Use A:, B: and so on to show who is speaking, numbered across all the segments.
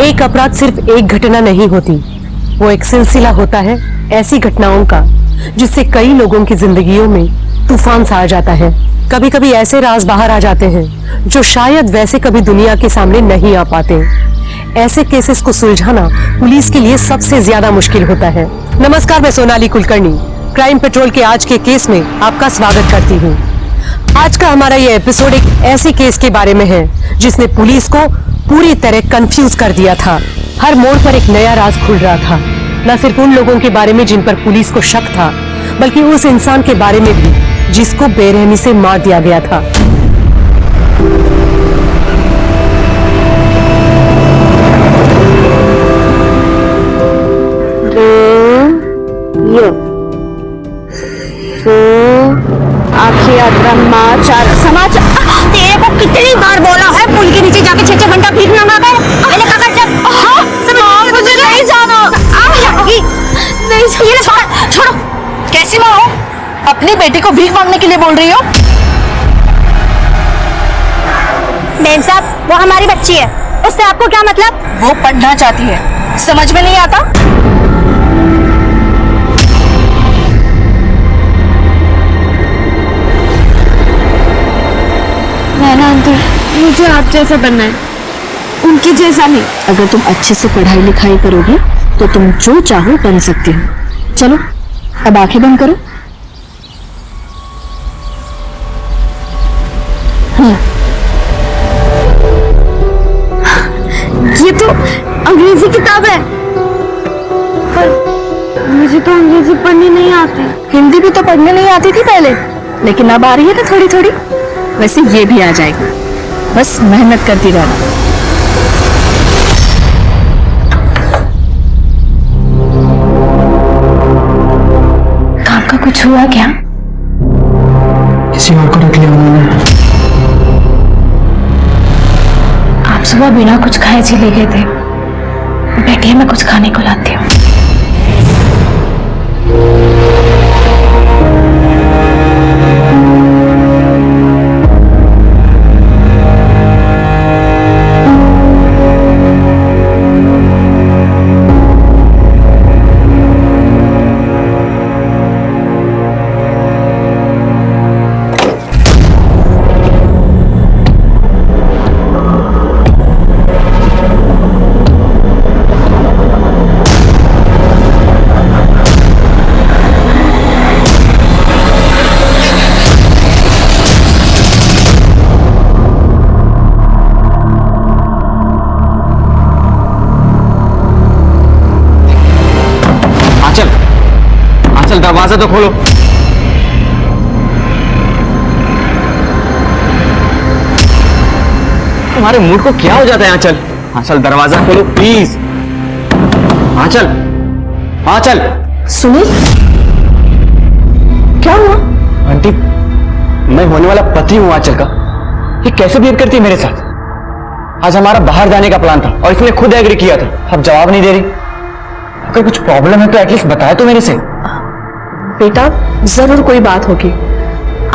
A: एक अपराध सिर्फ एक घटना नहीं होती, वो एक सिलसिला होता है ऐसी घटनाओं का जिससे कई लोगों की जिंदगियों में तूफान सा आ जाता है। कभी कभी ऐसे राज बाहर आ जाते हैं जो शायद वैसे कभी दुनिया के सामने नहीं आ पाते। ऐसे केसेस को सुलझाना पुलिस के लिए सबसे ज्यादा मुश्किल होता है। नमस्कार, मैं सोनाली कुलकर्णी क्राइम पेट्रोल के आज के केस में आपका स्वागत करती हूँ। आज का हमारा ये एपिसोड एक ऐसे केस के बारे में है जिसने पुलिस को पूरी तरह कंफ्यूज कर दिया था। हर मोड़ पर एक नया राज खुल रहा था, न सिर्फ उन लोगों के बारे में जिन पर पुलिस को शक था, बल्कि उस इंसान के बारे में भी जिसको बेरहमी से मार दिया गया था।
B: समाचार तेरे को कितनी बार बोला है पुल के नीचे जाके 6-6 घंटा भीख मांगा कर। मैंने कहा जब हाँ मुझे नहीं जाना। नहीं छोड़ो। कैसी माँ हो, अपनी बेटी को भीख मांगने के लिए बोल रही हो? बेन साहब, वो हमारी बच्ची है, उससे आपको क्या मतलब? वो पढ़ना चाहती है, समझ में नहीं आता?
C: नैना आंटी, मुझे आप जैसा बनना है, उनकी जैसा नहीं।
D: अगर तुम अच्छे से पढ़ाई लिखाई करोगे तो तुम जो चाहो बन सकती हो। चलो अब आंखें बंद करो।
C: ये तो अंग्रेजी किताब है, पर मुझे तो अंग्रेजी पढ़नी नहीं आती।
D: हिंदी भी तो पढ़ने नहीं आती थी पहले, लेकिन अब आ रही है ना थोड़ी थोड़ी। वैसे ये भी आ जाएगा, बस मेहनत करती रहना। काम का कुछ हुआ क्या?
E: किसी और को रख लिया उन्होंने।
C: आप सुबह बिना कुछ खाए चले गए थे। बैठिए, मैं कुछ खाने को लाती हूँ।
E: दरवाजा तो खोलो। तुम्हारे मूड को क्या हो जाता है? आंचल, आंचल दरवाजा खोलो प्लीज। आंचल, आंचल।
D: सुनील, क्या हुआ?
E: आंटी, मैं होने वाला पति हूं आंचल का। ये कैसे बिहेव करती है मेरे साथ? आज हमारा बाहर जाने का प्लान था और इसने खुद एग्री किया था, अब जवाब नहीं दे रही। अगर कुछ प्रॉब्लम है तो एटलीस्ट बताया तो मेरे से।
D: बेटा, जरूर कोई बात होगी।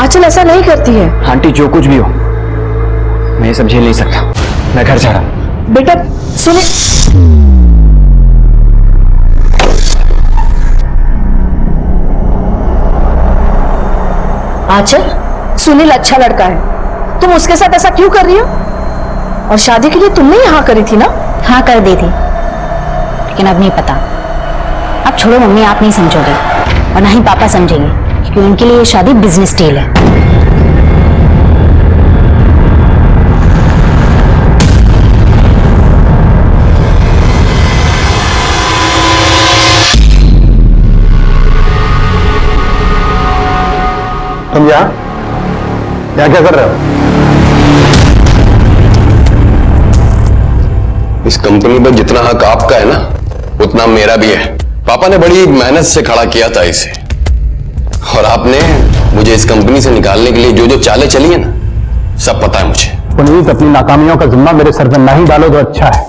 D: आंचल ऐसा नहीं करती है।
E: आंटी, जो कुछ भी हो, मैं ये सब झेल नहीं सकता। मैं घर जा रहा हूं।
D: बेटा सुनो, आंचल, सुनील अच्छा लड़का है, तुम उसके साथ ऐसा क्यों कर रही हो? और शादी के लिए तुमने ही हाँ करी थी ना?
B: हाँ कर दी थी, लेकिन अब नहीं पता। अब छोड़ो मम्मी, आप नहीं समझोगे और ना ही पापा समझेंगे, क्योंकि उनके लिए ये शादी बिजनेस डील है।
E: तुम यहाँ क्या कर रहे हो?
F: इस कंपनी पर जितना हक आपका है ना, उतना मेरा भी है। पापा ने बड़ी मेहनत से खड़ा किया था इसे, और आपने मुझे इस कंपनी से निकालने के लिए जो जो चालें चली है ना, सब पता है मुझे।
G: पुनीत, अपनी नाकामियों का जिम्मा मेरे सर पर ना ही डालो तो अच्छा है।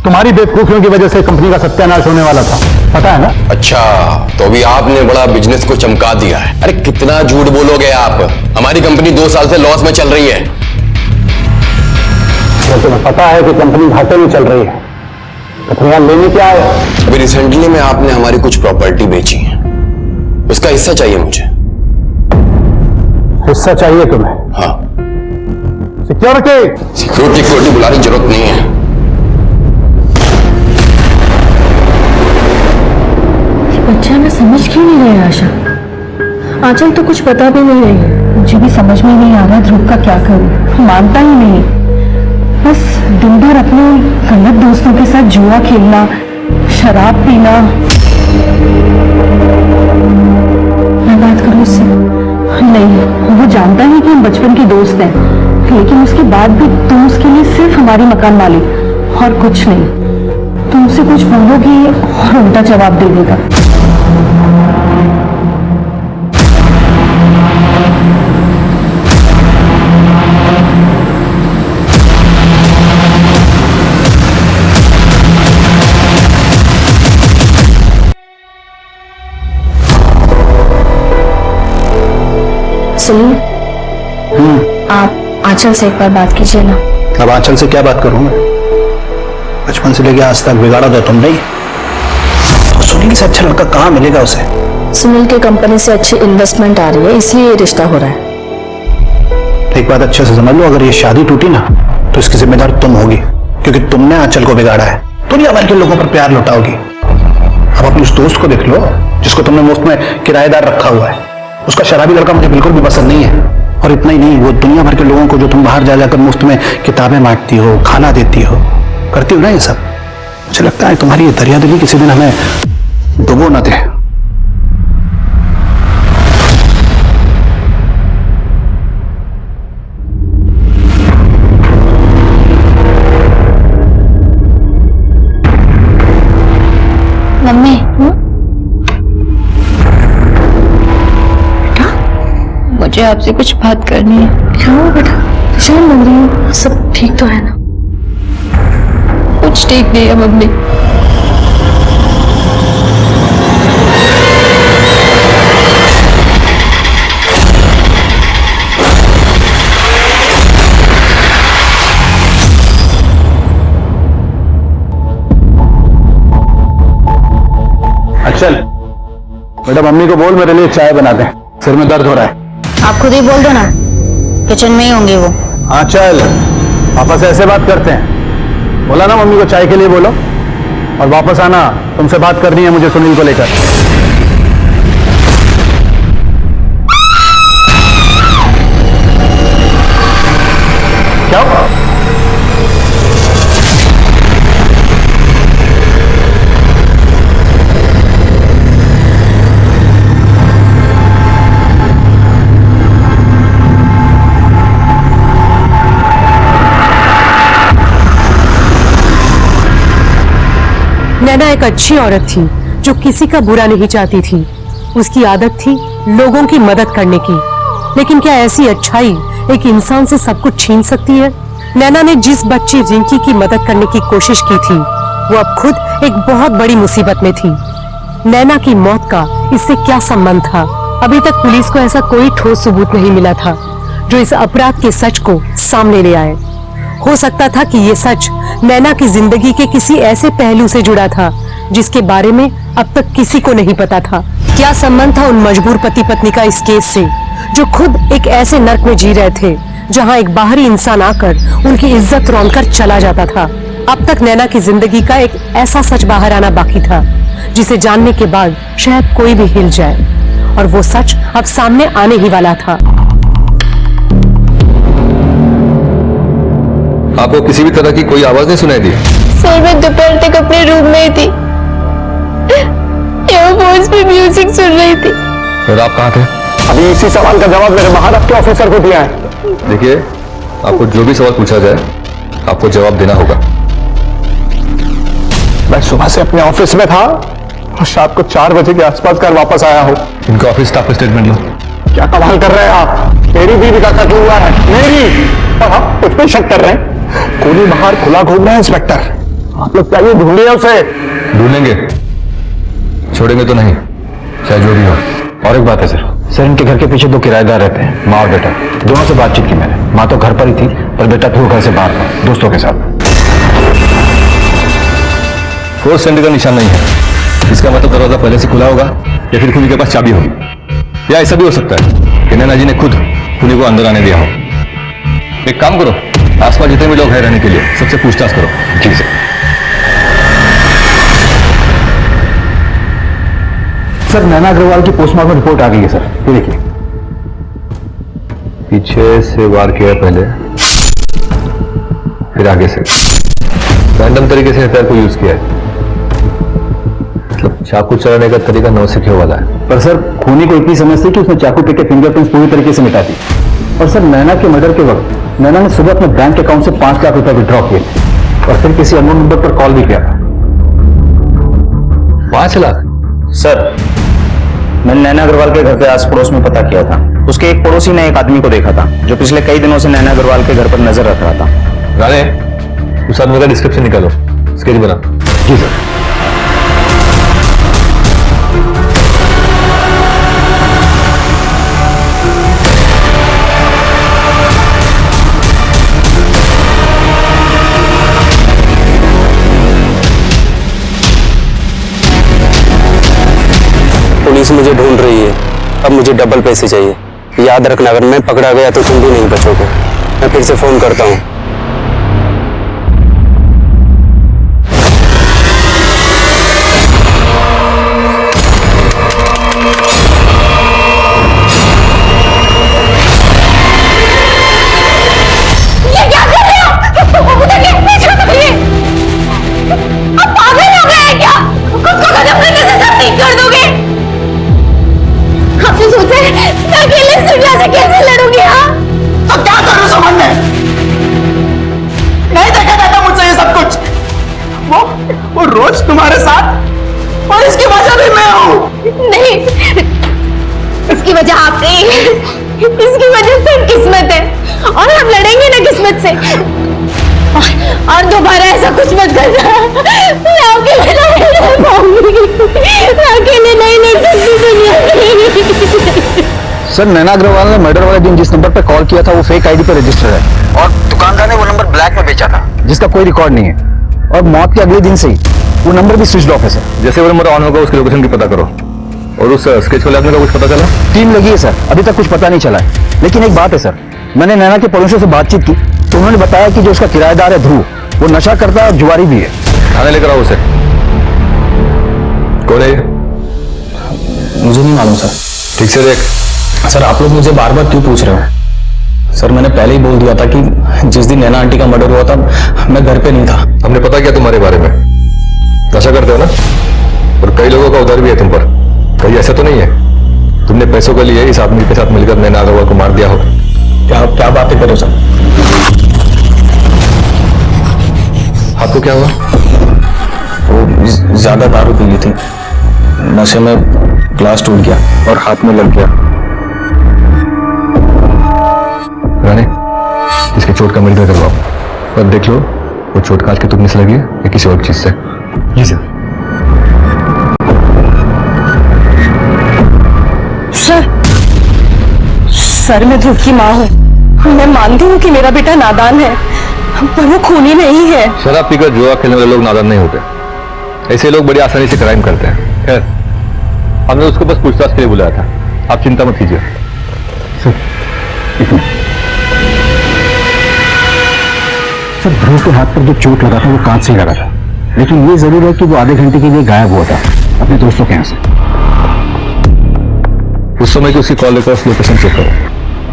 G: तुम्हारी बेवकूफियों की वजह से कंपनी का सत्यानाश होने वाला था, पता है ना?
F: अच्छा, तो अभी आपने बड़ा बिजनेस को चमका दिया है। अरे कितना झूठ बोलोगे आप? हमारी कंपनी 2 साल से लॉस में चल रही है।
G: तुम्हें पता है कि कंपनी घाटे में चल रही है, तो फिर यहाँ लेने क्या आया?
F: अभी रिसेंटली में आपने हमारी कुछ प्रॉपर्टी बेची है, उसका हिस्सा चाहिए मुझे।
G: हिस्सा चाहिए तुम्हें?
F: हाँ।
G: सिक्योरिटी
F: सिक्योरिटी बुलाने की जरूरत नहीं है।
C: बच्चा मैं समझ क्यों नहीं रही आशा? आंचल तो कुछ पता भी नहीं रही है। मुझे भी समझ में नहीं आ रहा ध्रुव का क्या करूं। मानता ही नहीं, बस दिन भर अपने गलत दोस्तों के साथ जुआ खेलना, शराब पीना। मैं बात करूं उससे? नहीं, वो जानता है कि हम बचपन के दोस्त हैं, लेकिन उसके बाद भी तुम उसके लिए सिर्फ हमारी मकान मालिक और कुछ नहीं। तुम उसे कुछ बोलोगी और उल्टा जवाब दे देगा।
D: सुनिए, आप आंचल से एक बार बात कीजिए ना।
G: अब आंचल से क्या बात करूं मैं? बचपन से लेके आज तक बिगाड़ा तो तुम नहीं। तो सुनील से अच्छा लड़का कहाँ मिलेगा उसे?
D: सुनील के कंपनी से अच्छी इन्वेस्टमेंट आ रही है, इसलिए ये रिश्ता हो रहा है।
G: एक बात अच्छे से समझ लो, अगर ये शादी टूटी ना तो इसकी जिम्मेदार तुम होगी, क्योंकि तुमने आंचल को बिगाड़ा है। दुनिया भर के लोगों पर प्यार लुटाओगी। अब अपने उस दोस्त को देख लो जिसको तुमने मुफ्त में किराएदार रखा हुआ है। उसका शराबी लड़का मुझे बिल्कुल भी पसंद नहीं है। और इतना ही नहीं, वो दुनिया भर के लोगों को जो तुम बाहर जा जाकर मुफ्त में किताबें बांटती हो, खाना देती हो, करती हो ना ये सब, मुझे लगता है तुम्हारी ये दरिया दिली किसी दिन हमें डुबो न दे।
C: मम्मी, मुझे आपसे कुछ बात करनी है।
D: क्या हुआ बेटा? परेशान लग रही हो? सब ठीक तो है ना?
C: कुछ ठीक नहीं है मम्मी।
G: चल बेटा, मम्मी को बोल मेरे लिए चाय बना दे, सिर में दर्द हो रहा है।
B: आप खुद ही बोल दो ना, किचन में ही होंगे वो।
G: हाँ चल, वापस ऐसे बात करते हैं। बोला ना मम्मी को चाय के लिए बोलो, और वापस आना, तुमसे बात करनी है मुझे सुनील को लेकर। क्या हुआ?
A: नैना एक अच्छी औरत थी जो किसी का बुरा नहीं चाहती थी। उसकी आदत थी लोगों की मदद करने की। लेकिन क्या ऐसी अच्छाई एक इंसान से सब कुछ छीन सकती है? नैना ने जिस बच्ची रिंकी की मदद करने की कोशिश की थी, वो अब खुद एक बहुत बड़ी मुसीबत में थी। नैना की मौत का इससे क्या संबंध था? अभी तक पुलिस को ऐसा कोई ठोस सबूत नहीं मिला था जो इस अपराध के सच को सामने ले आए। हो सकता था कि ये सच नैना की जिंदगी के किसी ऐसे पहलू से जुड़ा था जिसके बारे में अब तक किसी को नहीं पता था। क्या संबंध था उन मजबूर पति पत्नी का इस केस से, जो खुद एक ऐसे नर्क में जी रहे थे जहां एक बाहरी इंसान आकर उनकी इज्जत रौंदकर चला जाता था। अब तक नैना की जिंदगी का एक ऐसा सच बाहर आना बाकी था जिसे जानने के बाद शायद कोई भी हिल जाए, और वो सच अब सामने आने ही वाला था।
H: आपको किसी भी तरह की कोई आवाज नहीं सुनाई दी?
C: सर, मैं दोपहर तक अपने रूम में ही थी, ईयरफोन्स पे म्यूजिक सुन रही थी।
H: फिर आप कहाँ थे?
G: अभी इसी सवाल का जवाब मेरे महारत के ऑफिसर को दिया है।
H: देखिए, आपको जो भी सवाल पूछा जाए आपको जवाब देना होगा।
G: मैं सुबह से अपने ऑफिस में था और शाम को 4 बजे के आसपास घर वापस आया हूँ।
H: इनका ऑफिस स्टाफ स्टेटमेंट लो।
G: क्या कमाल कर रहे हैं आप? मेरी बीवी का कत्ल हुआ है, मेरी, और आप कुछ भी शक कर रहे हैं? कोई बाहर खुला घूम रहे हैं इंस्पेक्टर, आप लोग चाहिए ढूंढिए उसे।
H: ढूंढेंगे, छोड़ेंगे तो नहीं, चाहे जो भी हो।
G: और एक बात है सर, इनके घर के पीछे 2 किराएदार रहते हैं, माँ और बेटा। दोनों से बातचीत की मैंने। माँ तो घर पर ही थी, पर बेटा फिर घर से बाहर था, दोस्तों के साथ।
H: फोर्स सेंटर का निशान नहीं है। इसका मतलब दरवाजा पहले से खुला होगा या फिर खूनी के पास चाबी होगी, या ऐसा भी हो सकता है कि नैना जी ने खुद खूनी को अंदर आने दिया हो। एक काम करो, आसपास जितने भी लोग हैं रहने के लिए सबसे पूछताछ करो। जी सर।
G: सर नैना अग्रवाल की पोस्टमार्टम रिपोर्ट आ गई है सर, ये देखिए।
H: पीछे से वार किया पहले, फिर आगे से रैंडम तरीके से हथियार को यूज किया है। मतलब चाकू चलाने का तरीका नौसिखियों वाला है।
G: पर सर खूनी को इतनी समझ थी कि उसने चाकू पे के फिंगरप्रिंट्स पूरी तरीके से मिटा दी। और सर नैना के मर्डर के वक्त नैना ने सुबह अपने बैंक अकाउंट से 5 लाख रुपए विड्रॉ किए थे और फिर किसी अननोन नंबर पर कॉल भी किया था।
H: 5 लाख?
E: सर मैंने नैना अग्रवाल के घर पे आस पड़ोस में पता किया था। उसके एक पड़ोसी ने एक आदमी को देखा था जो पिछले कई दिनों से नैना अग्रवाल के घर पर नजर रख रहा था।
H: राणे, उस आदमी का डिस्क्रिप्शन निकालो, स्केच बना।
G: जी सर।
I: पुलिस मुझे ढूंढ रही है, अब मुझे डबल पैसे चाहिए। याद रखना, अगर मैं पकड़ा गया तो तुम भी नहीं बचोगे। मैं फिर से फोन करता हूँ।
E: रोज तुम्हारे साथ, और इसकी वजह भी मैं हूँ।
D: नहीं, इसकी वजह आप नहीं, इसकी वजह से किस्मत है, और हम लड़ेंगे ना किस्मत से। और दोबारा ऐसा कुछ मत करना। मैं आपके बिना नहीं रह पाऊंगी, मैं अकेले नहीं रह सकती दुनिया।
G: सर नैना अग्रवाल ने मर्डर वाले दिन जिस नंबर पर कॉल किया था वो फेक आईडी पर रजिस्टर्ड है और दुकानदार ने वो नंबर ब्लैक में बेचा था जिसका कोई रिकॉर्ड नहीं है। और मौत के अगले दिन से ही वो नंबर भी स्विच ऑफ है सर।
H: जैसे वो नंबर ऑन होगा उसकी लोकेशन की पता करो। और उस स्केच वाले आदमी का कुछ पता चला?
G: टीम लगी है सर, अभी तक कुछ पता नहीं चला है। लेकिन एक बात है सर, मैंने नैना के पड़ोसियों से बातचीत की तो उन्होंने बताया कि जो उसका किराएदार है ध्रुव, वो नशा करता है और जुआरी भी है।
H: थाने लेकर आओ उसे। कौन है?
E: मुझे नहीं मालूम सर।
H: ठीक से देख।
E: सर आप लोग मुझे बार बार क्यों पूछ रहे हो? सर मैंने पहले ही बोल दिया था कि जिस दिन नैना आंटी का मर्डर हुआ था मैं घर पे नहीं था।
H: हमने पता किया तुम्हारे बारे में, नशा करते हो ना, और कई लोगों का उधर भी है तुम पर। कहीं ऐसा तो नहीं है तुमने पैसों के लिए इस आदमी के साथ मिलकर नैना अग्रवाल को मार दिया हो?
E: क्या बातें करो सर?
H: आपको क्या हुआ?
E: वो ज्यादा दारू पी ली थी, नशे में ग्लास टूट गया और हाथ में लग गया।
H: राणे, इसके चोट का मेडिकल करवाओ और देख लो वो चोट काट के तुमने से लगी है या किसी और चीज से।
G: जी सर।
A: सर मैं ध्रुव की माँ हूँ, मैं मानती हूँ कि मेरा बेटा नादान है, पर वो खूनी नहीं है।
H: शराब पीकर जुआ खेलने वाले लोग नादान नहीं होते, ऐसे लोग बड़ी आसानी से क्राइम करते हैं। खैर हमने उसको बस पूछताछ के लिए बुलाया था, आप चिंता मत कीजिए।
G: सर ध्रुव के हाथ पर जो चोट लगा था वो कांच से लगा था, लेकिन ये जरूर है कि वो आधे घंटे के लिए गायब हुआ था अपने दोस्तों के यहाँ से।
H: उस समय की उसकी कॉल लेकर लोकेशन चेक करो।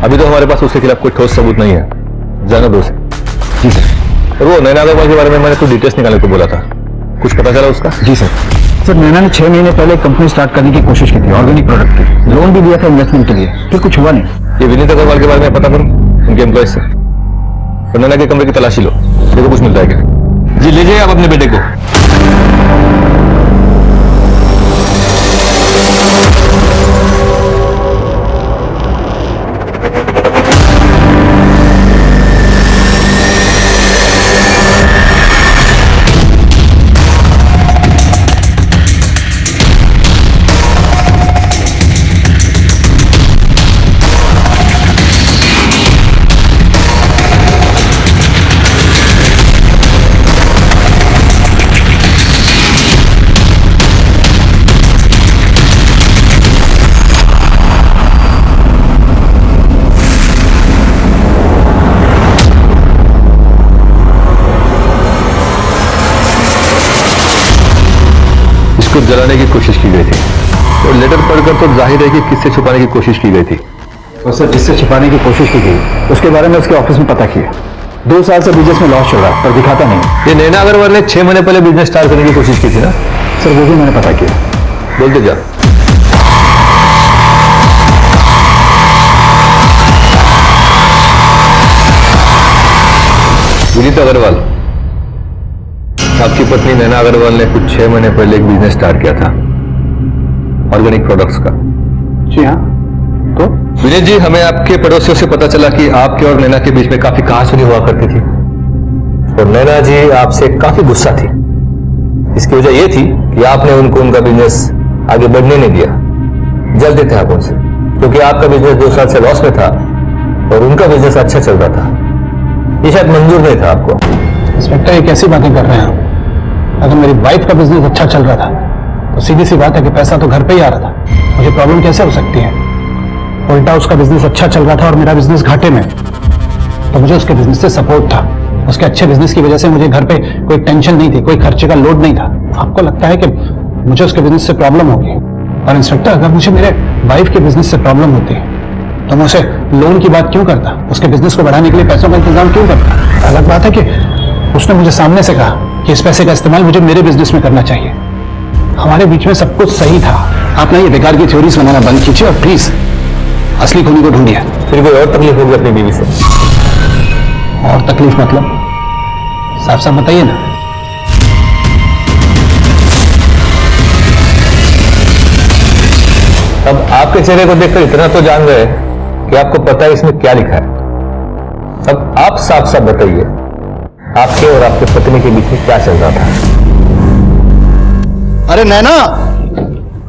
H: अभी तो हमारे पास उसके खिलाफ कोई ठोस सबूत नहीं है, जाना दो उसे।
G: जी सर।
H: और वो नैना अग्रवाल के बारे में मैंने कुछ डिटेल्स निकालने को बोला था, कुछ पता चला उसका?
G: जी सर। सर नैना ने 6 महीने पहले कंपनी स्टार्ट करने की कोशिश की थी, ऑर्गेनिक प्रोडक्ट की। लोन भी दिया था इन्वेस्टमेंट के लिए, फिर कुछ हुआ नहीं।
H: ये विनीत अग्रवाल के बारे में पता करो उनके एम्प्लॉय से, और नैना के कमरे की तलाशी लो, देखो कुछ मिलता है क्या। जी ले जाइए आप अपने बेटे को। उसको जलाने की कोशिश की गई थी और लेटर पढ़कर तो जाहिर है कि किससे छुपाने की कोशिश की गई थी।
G: तो सर जिससे छिपाने की कोशिश की गई उसके बारे में उसके ऑफिस में पता किया। 2 साल से बिजनेस में लॉस चल रहा है पर दिखाता नहीं।
H: ये नैना अग्रवाल ने 6 महीने पहले बिजनेस स्टार्ट करने की कोशिश की थी ना?
G: सर वो भी मैंने पता किया।
H: बोलते जा। विनीत अग्रवाल, आपकी पत्नी नैना अग्रवाल ने कुछ 6 महीने पहले एक बिजनेस स्टार्ट किया था ऑर्गेनिक प्रोडक्ट्स का।
G: जी हाँ। तो
H: विनीत जी, हमें आपके पड़ोसियों से पता चला कि आपके और नैना के बीच में काफी कहासुनी हुआ करती थी और नैना जी आपसे काफी गुस्सा थी। इसकी वजह यह थी कि आपने उनको उनका बिजनेस आगे बढ़ने नहीं दिया, जलते थे आप उनसे, क्योंकि आपका बिजनेस 2 साल से लॉस में था और उनका बिजनेस अच्छा चल रहा था। ये शायद मंजूर नहीं था आपको।
G: इंस्पेक्टर ये कैसी बातें कर रहे हैं आप? अगर मेरी वाइफ का बिजनेस अच्छा चल रहा था तो सीधी सी बात है कि पैसा तो घर पे ही आ रहा था, मुझे प्रॉब्लम कैसे हो सकती है? उल्टा उसका बिजनेस अच्छा चल रहा था और मेरा बिजनेस घाटे में, तो मुझे उसके बिजनेस से सपोर्ट था। उसके अच्छे बिजनेस की वजह से मुझे घर पे कोई टेंशन नहीं थी, कोई खर्चे का लोड नहीं था। आपको लगता है कि मुझे उसके बिजनेस से प्रॉब्लम होगी? और इंस्पेक्टर अगर मुझे मेरे वाइफ के बिजनेस से प्रॉब्लम होती तो मैं उसे लोन की बात क्यों करता? उसके बिजनेस को बढ़ाने के लिए पैसों का इंतजाम क्यों करता? अलग बात है कि उसने मुझे सामने से कहा कि इस पैसे का इस्तेमाल मुझे मेरे बिजनेस में करना चाहिए। हमारे बीच में सब कुछ सही था। आप ना ये बेकार की थ्योरीज बनाना बंद कीजिए और प्लीज असली खूनी को ढूंढिए।
H: फिर कोई और तकलीफ होगी अपनी बीवी से?
G: और तकलीफ मतलब साफ साफ बताइए ना।
H: अब आपके चेहरे को देखकर इतना तो जान गए कि आपको पता है इसमें क्या लिखा है। अब आप साफ साफ बताइए, आपके और आपके पत्नी के बीच में क्या चल रहा था?
G: अरे नैना,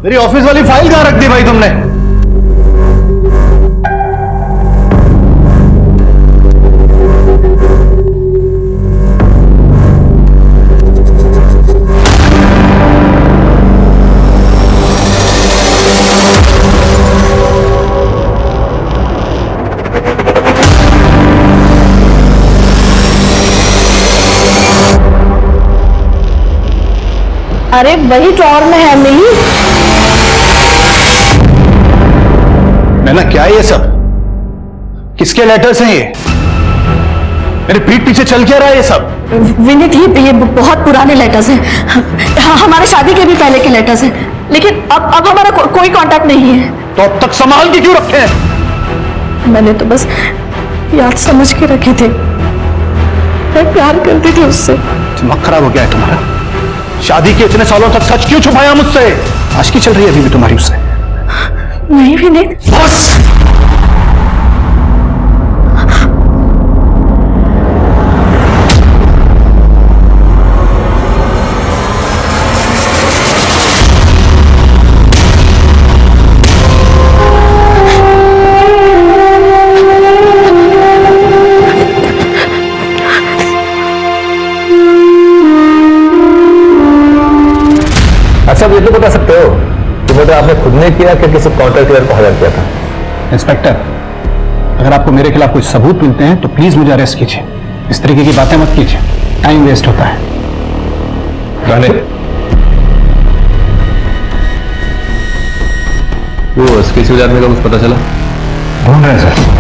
G: मेरी ऑफिस वाली फाइल कहां रख दी भाई तुमने?
D: अरे वही ड्रॉअर में है मिली।
G: नैना क्या है ये सब? किसके लेटर्स हैं ये? मेरे पीठ पीछे चल क्या रहा है ये सब?
C: विनीत ये बहुत पुराने लेटर्स हैं। हमारे शादी के भी पहले के लेटर्स हैं, लेकिन अब हमारा कोई कांटेक्ट नहीं है।
G: तो अब तक संभाल के क्यों रखे हैं?
C: मैंने तो बस याद समझ के रखे थे। मैं प्यार करती थी उससे।
G: दिमाग खराब हो गया है तुम्हारा? शादी के इतने सालों तक सच क्यों छुपाया मुझसे? आशिकी चल रही है अभी भी तुम्हारी उससे?
C: नहीं विनीत।
G: बस
H: अच्छा, ये तो बता सकते हो कि मतलब आपने खुद ने किया कि किसी कॉन्ट्रैक्ट क्लियर को हायर किया था?
G: इंस्पेक्टर, अगर आपको मेरे खिलाफ कुछ सबूत मिलते हैं तो प्लीज मुझे अरेस्ट कीजिए। इस तरीके की बातें मत कीजिए, टाइम वेस्ट होता है।
H: गाने वो किसी भी आदमी का कुछ पता चला?
G: ढूंढ रहे हैं सर।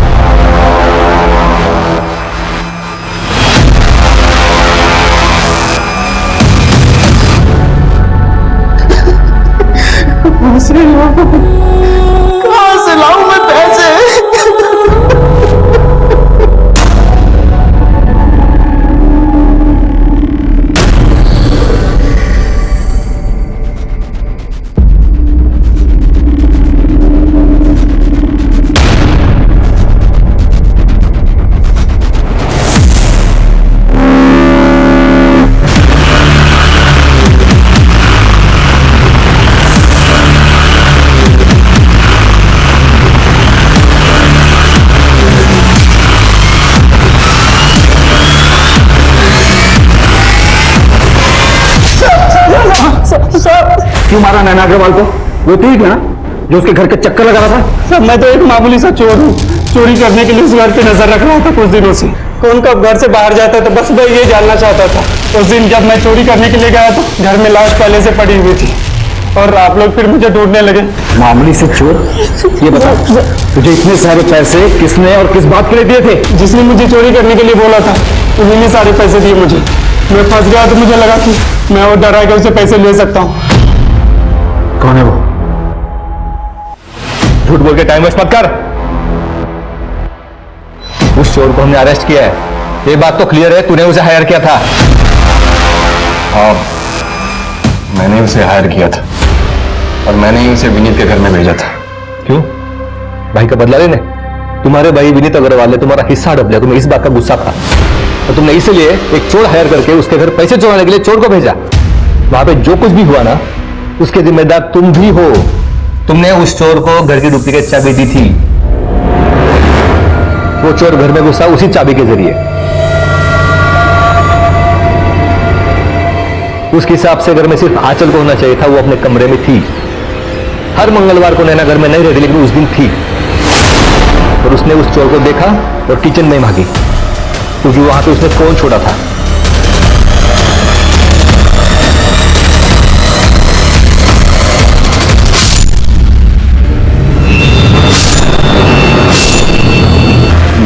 C: कहां से लाऊं मैं पैसे?
G: क्यों मारा नैना अग्रवाल को? वो ठीक ना जो उसके घर के चक्कर लगा रहा था?
I: सर मैं तो एक मामूली सा चोर हूँ, चोरी करने के लिए उस घर पे नजर रख रहा था कुछ दिनों से। कौन कब घर से बाहर जाता था बस मैं ये जानना चाहता था। उस दिन जब मैं चोरी करने के लिए गया तो घर में लाश पहले से पड़ी हुई थी।
E: और आप लोग फिर मुझे ढूंढने लगे।
G: मामूली से चोर, ये बता तुझे इतने सारे पैसे किसने और किस बात के लिए दिए थे?
E: जिसने मुझे चोरी करने के लिए बोला था उन्हीं ने सारे पैसे दिए मुझे। मैं फंस गया तो मुझे लगा कि मैं और डरा के उससे पैसे ले सकता हूँ।
G: कौन है वो?
H: झूठ बोल के टाइम वेस्ट मत कर। उस चोर को हमने अरेस्ट किया है, ये बात तो क्लियर है। तूने उसे हायर किया था।
F: हाँ, मैंने उसे हायर किया था और मैंने ही उसे विनीत के घर में भेजा था।
H: क्यों? भाई का बदला लेने? तुम्हारे भाई विनीत अग्रवाल ने तुम्हारा हिस्सा हड़प लिया, तुम्हें इस बात का गुस्सा था और तुमने इसलिए एक चोर हायर करके उसके घर पैसे चुराने के लिए चोर को भेजा। वहां पे जो कुछ भी हुआ ना, उसके जिम्मेदार तुम भी हो। तुमने उस चोर को घर की डुप्लीकेट चाबी दी थी। वो चोर घर में घुसा उसी चाबी के जरिए। उसके हिसाब से घर में सिर्फ आंचल को होना चाहिए था, वो अपने कमरे में थी। हर मंगलवार को नैना घर में नहीं रहती, लेकिन उस दिन थी। और उसने उस चोर को देखा और किचन में भागी, क्योंकि वहां पे उसने फोन छोड़ा था।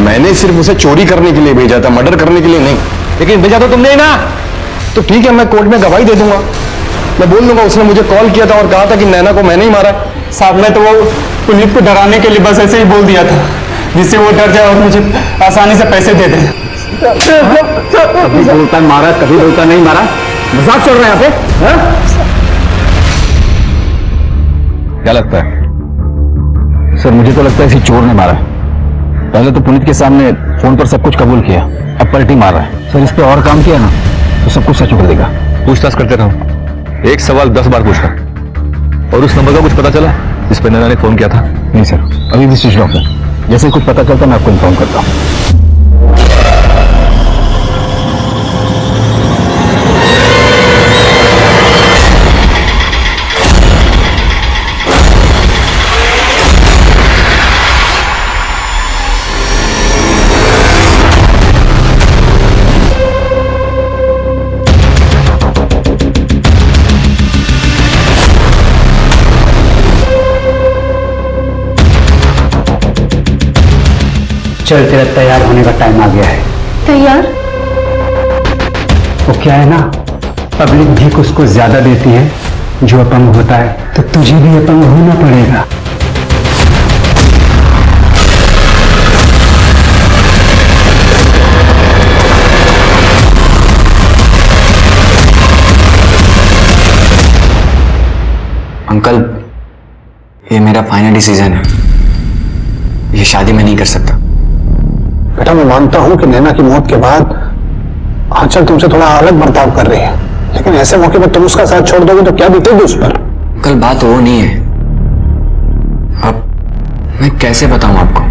F: मैंने सिर्फ उसे चोरी करने के लिए भेजा था, मर्डर करने के लिए नहीं।
H: लेकिन भेजा तो तुमने ही ना।
F: तो ठीक है, मैं कोर्ट में गवाही दे दूंगा। मैं बोल दूंगा उसने मुझे कॉल किया था और कहा था कि नैना को मैंने ही मारा।
E: साहब मैं तो वो पुनीत को डराने के लिए बस ऐसे ही बोल दिया था, जिससे वो डर जाए और मुझे आसानी से पैसे दे दे।
G: कभी बोलता मारा, कभी बोलता नहीं मारा। मजाक चल रहा है यहाँ पे, हाँ?
H: क्या लगता है?
G: सर मुझे तो लगता है इसी चोर ने मारा। पहले तो पुनीत के सामने फोन पर सब कुछ कबूल किया, अब पलटी मार रहा है। सर इस पे और काम किया ना तो सब कुछ सच उगल देगा।
H: पूछताछ करते रहो, एक सवाल 10 बार पूछना। और उस नंबर का कुछ पता चला जिस पर नैना ने फोन किया था?
G: नहीं सर, अभी भी स्विच ऑफ है। जैसे ही कुछ पता चलता मैं आपको इन्फॉर्म करता हूँ। चल तेरा तैयार होने का टाइम आ गया है।
C: तैयार?
G: वो क्या है ना, पब्लिक भी उसको ज्यादा देती है, जो अपंग होता है तो तुझे भी अपंग होना पड़ेगा।
E: अंकल, ये मेरा फाइनल डिसीजन है। ये शादी मैं नहीं कर सकता।
G: बेटा मैं मानता हूं कि नैना की मौत के बाद आंचल तुमसे थोड़ा अलग बर्ताव कर रही है, लेकिन ऐसे मौके पर तुम उसका साथ छोड़ दोगे तो क्या बीतेगी उस पर?
E: अंकल बात वो नहीं है। अब मैं कैसे बताऊं आपको?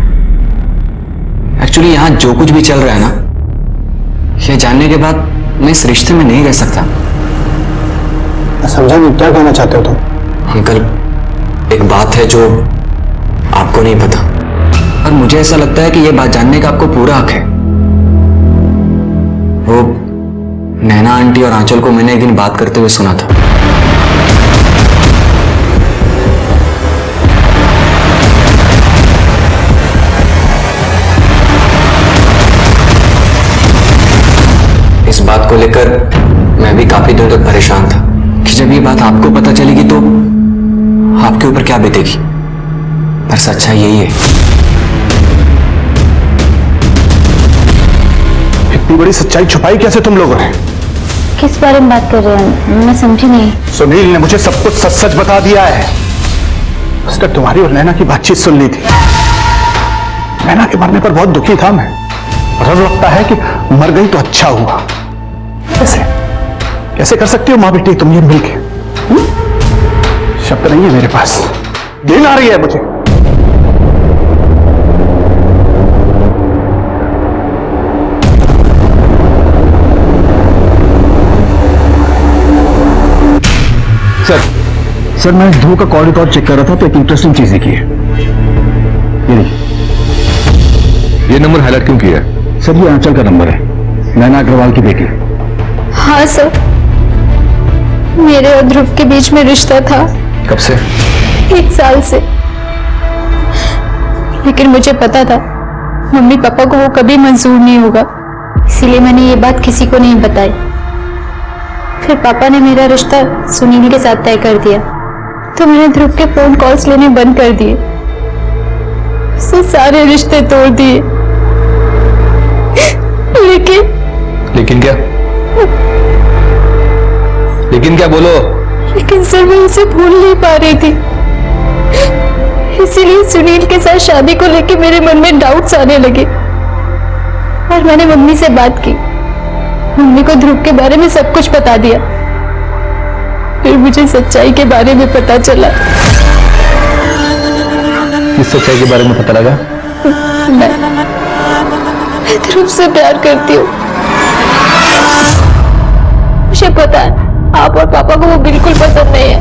E: एक्चुअली यहां जो कुछ भी चल रहा है ना, ये जानने के बाद मैं इस रिश्ते में नहीं रह सकता।
G: मैं समझा नहीं, क्या कहना चाहते हो तुम?
E: अंकल एक बात है जो आपको नहीं पता, और मुझे ऐसा लगता है कि यह बात जानने का आपको पूरा हक है। वो नैना आंटी और आंचल को मैंने एक दिन बात करते हुए सुना था। इस बात को लेकर मैं भी काफी दिनों तक परेशान था कि जब ये बात आपको पता चलेगी तो आपके ऊपर क्या बीतेगी। पर सच्चाई यही है।
G: इतनी बड़ी सच्चाई छुपाई कैसे तुम लोगों ने?
B: किस बारे में बात कर रहे हैं? मैं समझी नहीं।
G: सुनील ने मुझे सब कुछ सच सच बता दिया है। उसने तुम्हारी और नैना की बातचीत सुन ली थी। नैना के मरने पर बहुत दुखी था मैं, और अब लगता है कि मर गई तो अच्छा हुआ। कैसे कैसे कर सकती हो माँ बेटी तुम ये मिलके? शब्द नहीं है मेरे पास, घिन आ रही है मुझे। सर मैं ध्रुव का कॉल रिकॉर्ड चेक कर रहा था तो एक इंटरेस्टिंग चीज देखी है।
H: ये नंबर हाईलाइट क्यों किया है?
G: सर ये आंचल का नंबर है, नैना अग्रवाल की बेटी।
D: हाँ सर, मेरे और ध्रुव के बीच में रिश्ता था।
H: कब से?
D: 1 साल से। लेकिन मुझे पता था मम्मी पापा को वो कभी मंजूर नहीं होगा, इसीलिए मैंने ये बात किसी को नहीं बताई। फिर पापा ने मेरा रिश्ता सुनील के साथ तय कर दिया, तो मैंने ध्रुव के फोन कॉल्स लेने बंद कर दिए, उससे सारे रिश्ते तोड़ दिए।
H: लेकिन क्या? लेकिन क्या, बोलो।
D: लेकिन सर मैं उसे भूल नहीं पा रही थी, इसीलिए सुनील के साथ शादी को लेके मेरे मन में डाउट्स आने लगे और मैंने मम्मी से बात की। मम्मी को ध्रुव के बारे में सब कुछ बता दिया। फिर मुझे सच्चाई के बारे में पता चला।
H: किस सच्चाई के बारे में पता लगा?
D: मैं ध्रुव से प्यार करती हूँ। मुझे पता है आप और पापा को वो बिल्कुल पसंद नहीं है,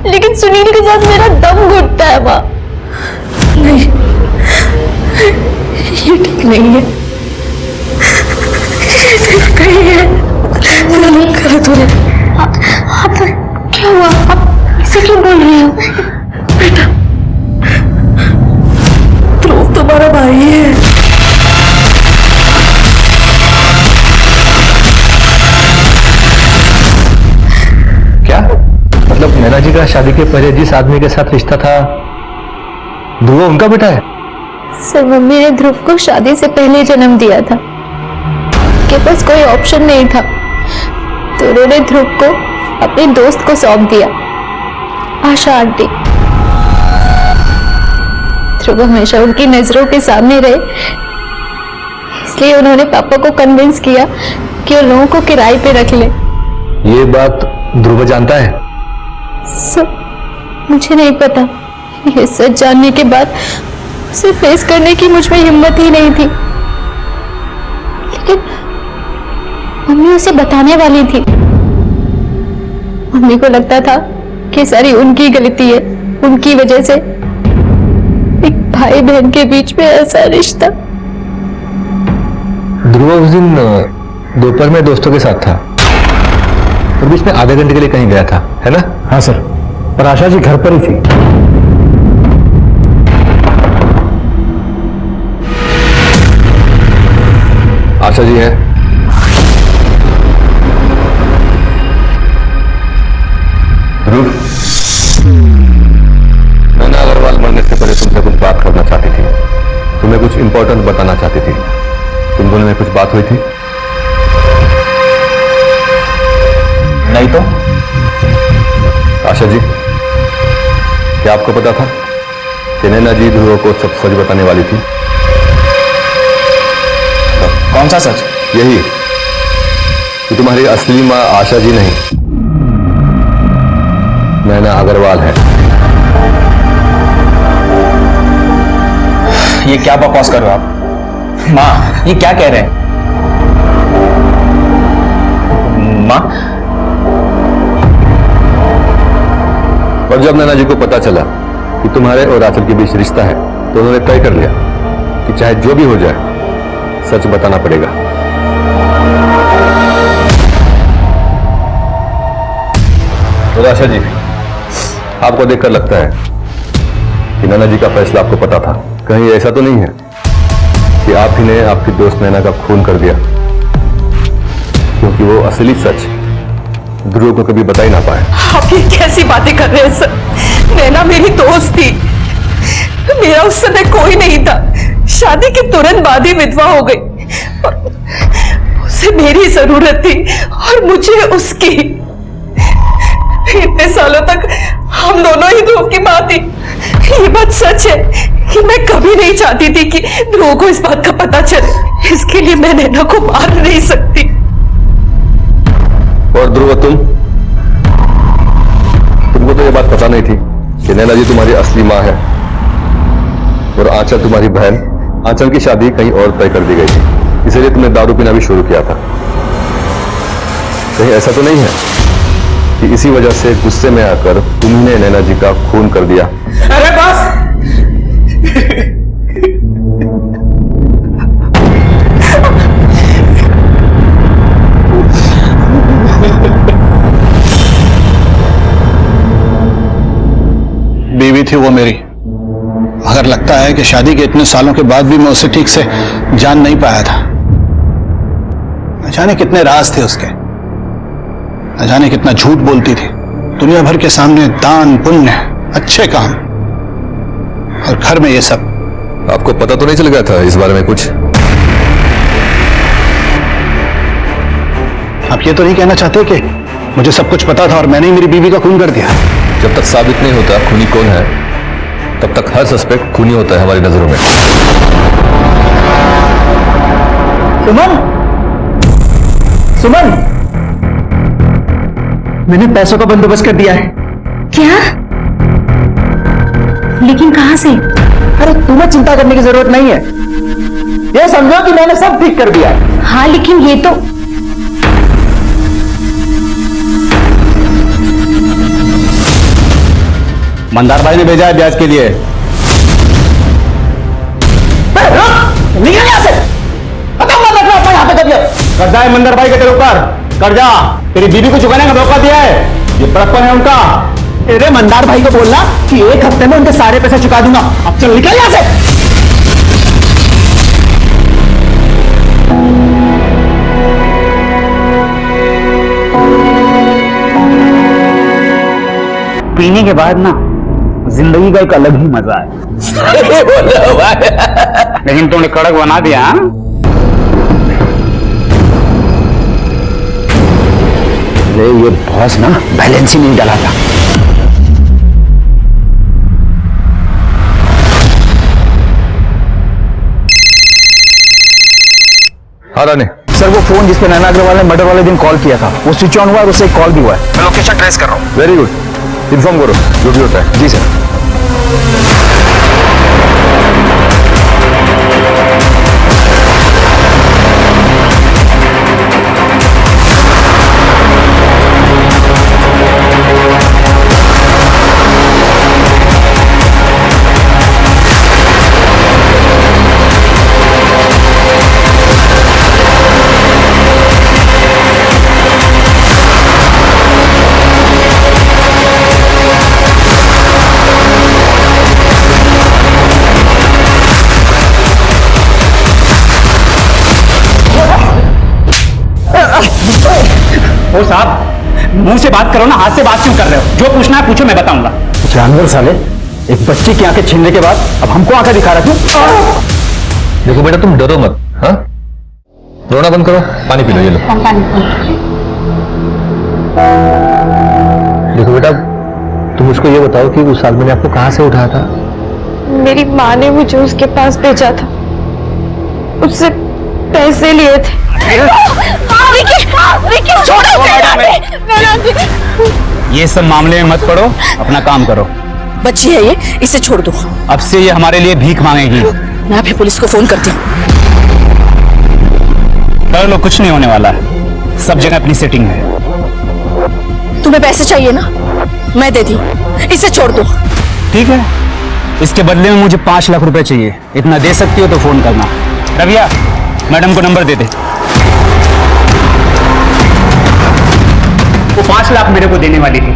D: लेकिन सुनील के साथ मेरा दम घुटता है माँ। नहीं, ये ठीक नहीं है, ये ठीक नहीं है। गलत हो रहा। आप क्या हुआ? आप इसे क्यों बोल रही हो? बेटा, ध्रुव तुम्हारा भाई है।
H: क्या मतलब? नैना जी का शादी के पहले जिस आदमी के साथ रिश्ता था ध्रुव उनका बेटा है?
D: सर मम्मी ने ध्रुव को शादी से पहले जन्म दिया था, के पास कोई ऑप्शन नहीं था, तो उन्होंने ध्रुव को अपने दोस्त को सौंप दिया, आशा आंटी। ध्रुव हमेशा उनकी नजरों के सामने रहे, इसलिए उन्होंने पापा को कन्विंस किया कि उन लोगों को किराए पे रख ले।
H: ये बात ध्रुव जानता है?
D: सर मुझे नहीं पता, ये सच जानने के बाद उसे फेस करने की मुझ में हिम्मत ही नहीं थी, लेकिन मम्मी उसे बताने वाली थी। मम्मी को लगता था कि सारी उनकी गलती है, उनकी वजह से एक भाई बहन के बीच में ऐसा रिश्ता।
H: ध्रुव उस दिन दोपहर में दोस्तों के साथ था और बीच में आधे घंटे के लिए कहीं गया था, है ना?
G: हाँ सर, पर आशा जी घर पर ही थी।
H: आशा जी है? ध्रुव, नैना अग्रवाल मरने से पहले तुमसे कुछ बात करना चाहती थी, तुम्हें कुछ इंपॉर्टेंट बताना चाहती थी। तुम दोनों में कुछ बात हुई थी?
E: नहीं तो।
H: आशा जी, क्या आपको पता था कि नैना जी ध्रुव को सब सच बताने वाली थी?
E: कौन सा सच?
H: यही कि तुम्हारी असली मां आशा जी नहीं, नैना अग्रवाल है।
E: ये क्या बकवास कर रहे हो आप? माँ, ये क्या कह रहे हैं? माँ,
H: और जब नैना जी को पता चला कि तुम्हारे और आंचल के बीच रिश्ता है, तो उन्होंने तय कर लिया कि चाहे जो भी हो जाए सच बताना पड़ेगा। और आशा जी, आपको देखकर लगता है कि नैना जी का फैसला आपको पता था। कहीं ऐसा तो नहीं है कि आप ही ने आपकी दोस्त नैना का खून कर दिया, क्योंकि वो असली सच ध्रुव को कभी बता ही ना पाए।
A: आप ये कैसी बातें कर रहे हैं सर? नैना मेरी दोस्त थी, मेरा उस समय कोई नहीं था। शादी के तुरंत बाद ही विधवा हो गई और उसे मेरी जरूरत थी और मुझे उसकी। इतने सालों तक हम दोनों ही ध्रुव की मां थी। ये बात सच है कि मैं कभी नहीं चाहती थी कि ध्रुव को इस बात का पता चले, इसके लिए मैं नैना को मार नहीं सकती।
H: और ध्रुव, तुमको तो ये बात पता नहीं थी कि नैना जी तुम्हारी असली मां है और आंचल तुम्हारी बहन। आंचल की शादी कहीं और तय कर दी गई थी, इसीलिए तुमने दारू पीना भी शुरू किया था। कहीं ऐसा तो नहीं है कि इसी वजह से गुस्से में आकर तुमने नैना जी का खून कर दिया?
E: अरे बस!
G: थी वो मेरी, मगर लगता है कि शादी के इतने सालों के बाद भी मैं उसे ठीक से जान नहीं पाया था। न जाने कितने राज थे उसके, न जाने कितना झूठ बोलती थी दुनिया भर के सामने, दान पुण्य अच्छे काम, और घर में ये सब।
H: आपको पता तो नहीं चल गया था इस बारे में कुछ?
G: आप ये तो नहीं कहना चाहते कि मुझे सब कुछ पता था और मैंने ही मेरी बीवी का खून कर दिया?
H: जब तक साबित नहीं होता खूनी कौन है, तब तक हर सस्पेक्ट खूनी होता है हमारी नजरों में।
E: सुमन, सुमन, मैंने पैसों का बंदोबस्त कर दिया है।
B: क्या? लेकिन कहां से?
E: अरे तुम्हें चिंता करने की जरूरत नहीं है, ये समझो कि मैंने सब ठीक कर दिया है।
B: हाँ लेकिन ये तो
E: मंदार भाई ने भेजा है ब्याज के लिए। निकल यहां से, खत्म मत रखना अपना यहाँ पे कभी। कर्जा है मंदार भाई का तेरे ऊपर, कर्जा तेरी बीवी को चुकाने का मौका दिया है, ये बड़प्पन है उनका। तेरे मंदार भाई को बोलना कि 1 हफ्ते में उनके सारे पैसे चुका दूंगा। अब चल निकल यहां से।
I: पीने के बाद ना जिंदगी का एक अलग ही मजा है। लेकिन तुमने कड़क बना दिया। हाँ? ये बॉस ना बैलेंस ही नहीं डाला था।
H: हाँ रानी,
I: सर वो फोन जिसपे नैना अग्रवाल ने मर्डर वाले दिन कॉल किया था वो स्विच ऑन हुआ और उससे कॉल भी हुआ है। मैं लोकेशन ट्रेस कर रहा हूँ।
H: वेरी गुड, इन्फॉर्म करो जो भी होता है।
I: जी सर।
J: ओ साहब, मुंह से बात करो ना, हाथ से बात क्यों कर रहे हो? जो पूछना है पूछो, मैं बताऊंगा।
I: जानवर साले, एक बच्ची की आंखें छीनने के बाद अब हमको आंखें दिखा रहा क्यों?
H: देखो बेटा तुम डरो मत, हाँ? रोना बंद करो, पानी पी लो, ये लो। देखो बेटा, तुम मुझको ये बताओ कि उस आदमी ने आपको कहां से उठाया था?
D: मेरी माँ ने मुझे उसके पास भेजा था, उससे पैसे लिए थे।
J: ये सब मामले में मत पड़ो, अपना काम करो।
A: बच्ची है ये, इसे छोड़ दो।
J: अब से ये हमारे लिए भीख मांगेगी।
A: मैं अभी पुलिस को फोन करती हूँ।
J: कर लो, कुछ नहीं होने वाला है, सब जगह अपनी सेटिंग है।
A: तुम्हें पैसे चाहिए ना, मैं देती हूँ, इसे छोड़ दो।
J: ठीक है, इसके बदले में मुझे 5 लाख रुपए चाहिए। इतना दे सकती हो तो फोन करना। रविया, मैडम को नंबर दे दे। वो 5 लाख मेरे को देने वाली थी,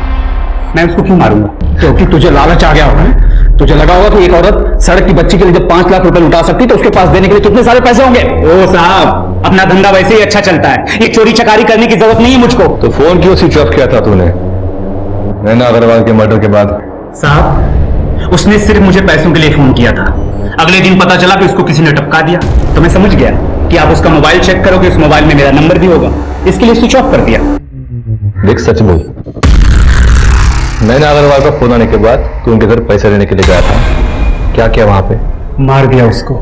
J: मैं उसको क्यों मारूंगा?
I: क्योंकि तुझे लालच आ गया होगा ना? तुझे लगा होगा कि एक औरत सड़क की बच्ची के लिए जब 5 लाख रुपए लुटा सकती तो उसके पास देने के लिए कितने सारे पैसे होंगे।
J: ओ साहब, अपना धंधा वैसे ही अच्छा चलता है, ये चोरी चकारी करने की जरूरत नहीं है मुझको।
H: तो फोन क्यों स्विच ऑफ किया था तूने नैना अग्रवाल के मर्डर के बाद?
J: साहब, उसने सिर्फ मुझे पैसों के लिए फोन किया था। अगले दिन पता चला कि उसको किसी ने टपका दिया, तो मैं समझ गया कि आप उसका मोबाइल चेक करोगे, उस मोबाइल में मेरा नंबर भी होगा, इसके लिए स्विच ऑफ कर दिया।
H: देख सच बोल, नैना अग्रवाल का फोन आने के बाद तू उनके घर पैसे लेने के लिए गया था, क्या किया वहां पे?
J: मार दिया उसको।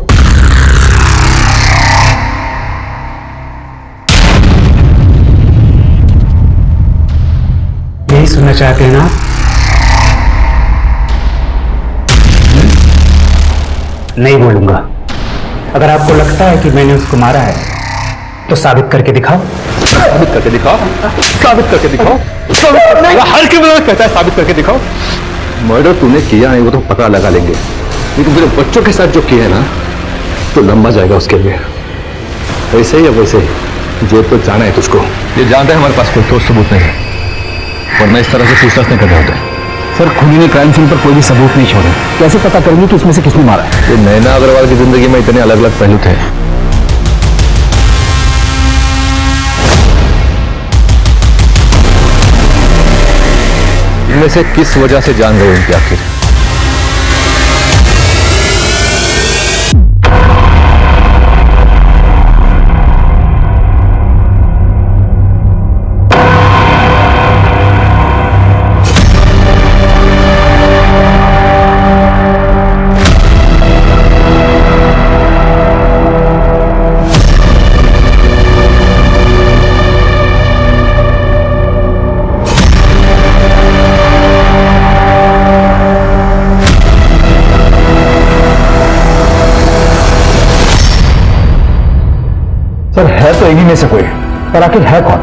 J: यही सुनना चाहते हैं ना? नहीं बोलूंगा। अगर आपको लगता है कि मैंने उसको मारा है तो साबित करके दिखाओ।
H: साबित करके दिखाओ, साबित करके दिखाओ। हर के बराबर कहता है साबित करके दिखाओ। मर्डर तूने किया नहीं वो तो पता लगा लेंगे, लेकिन मेरे बच्चों के साथ जो किया है ना, तो लंबा जाएगा उसके लिए। वैसे ही वैसे ही जेल तो जाना है तुझको। ये जानता है हमारे पास कोई ठोस सबूत नहीं है, वरना इस तरह से पूछताछ नहीं करने होते।
G: सर खूनी ने क्राइम सीन पर कोई भी सबूत नहीं छोड़े, कैसे पता करेंगे कि इसमें से किसने मारा है?
H: ये नैना अग्रवाल की जिंदगी में इतने अलग अलग पहलू थे। इनमें से किस वजह से जान गई उनकी आखिर?
G: सर है तो इन्हीं में से कोई, पर आखिर है कौन?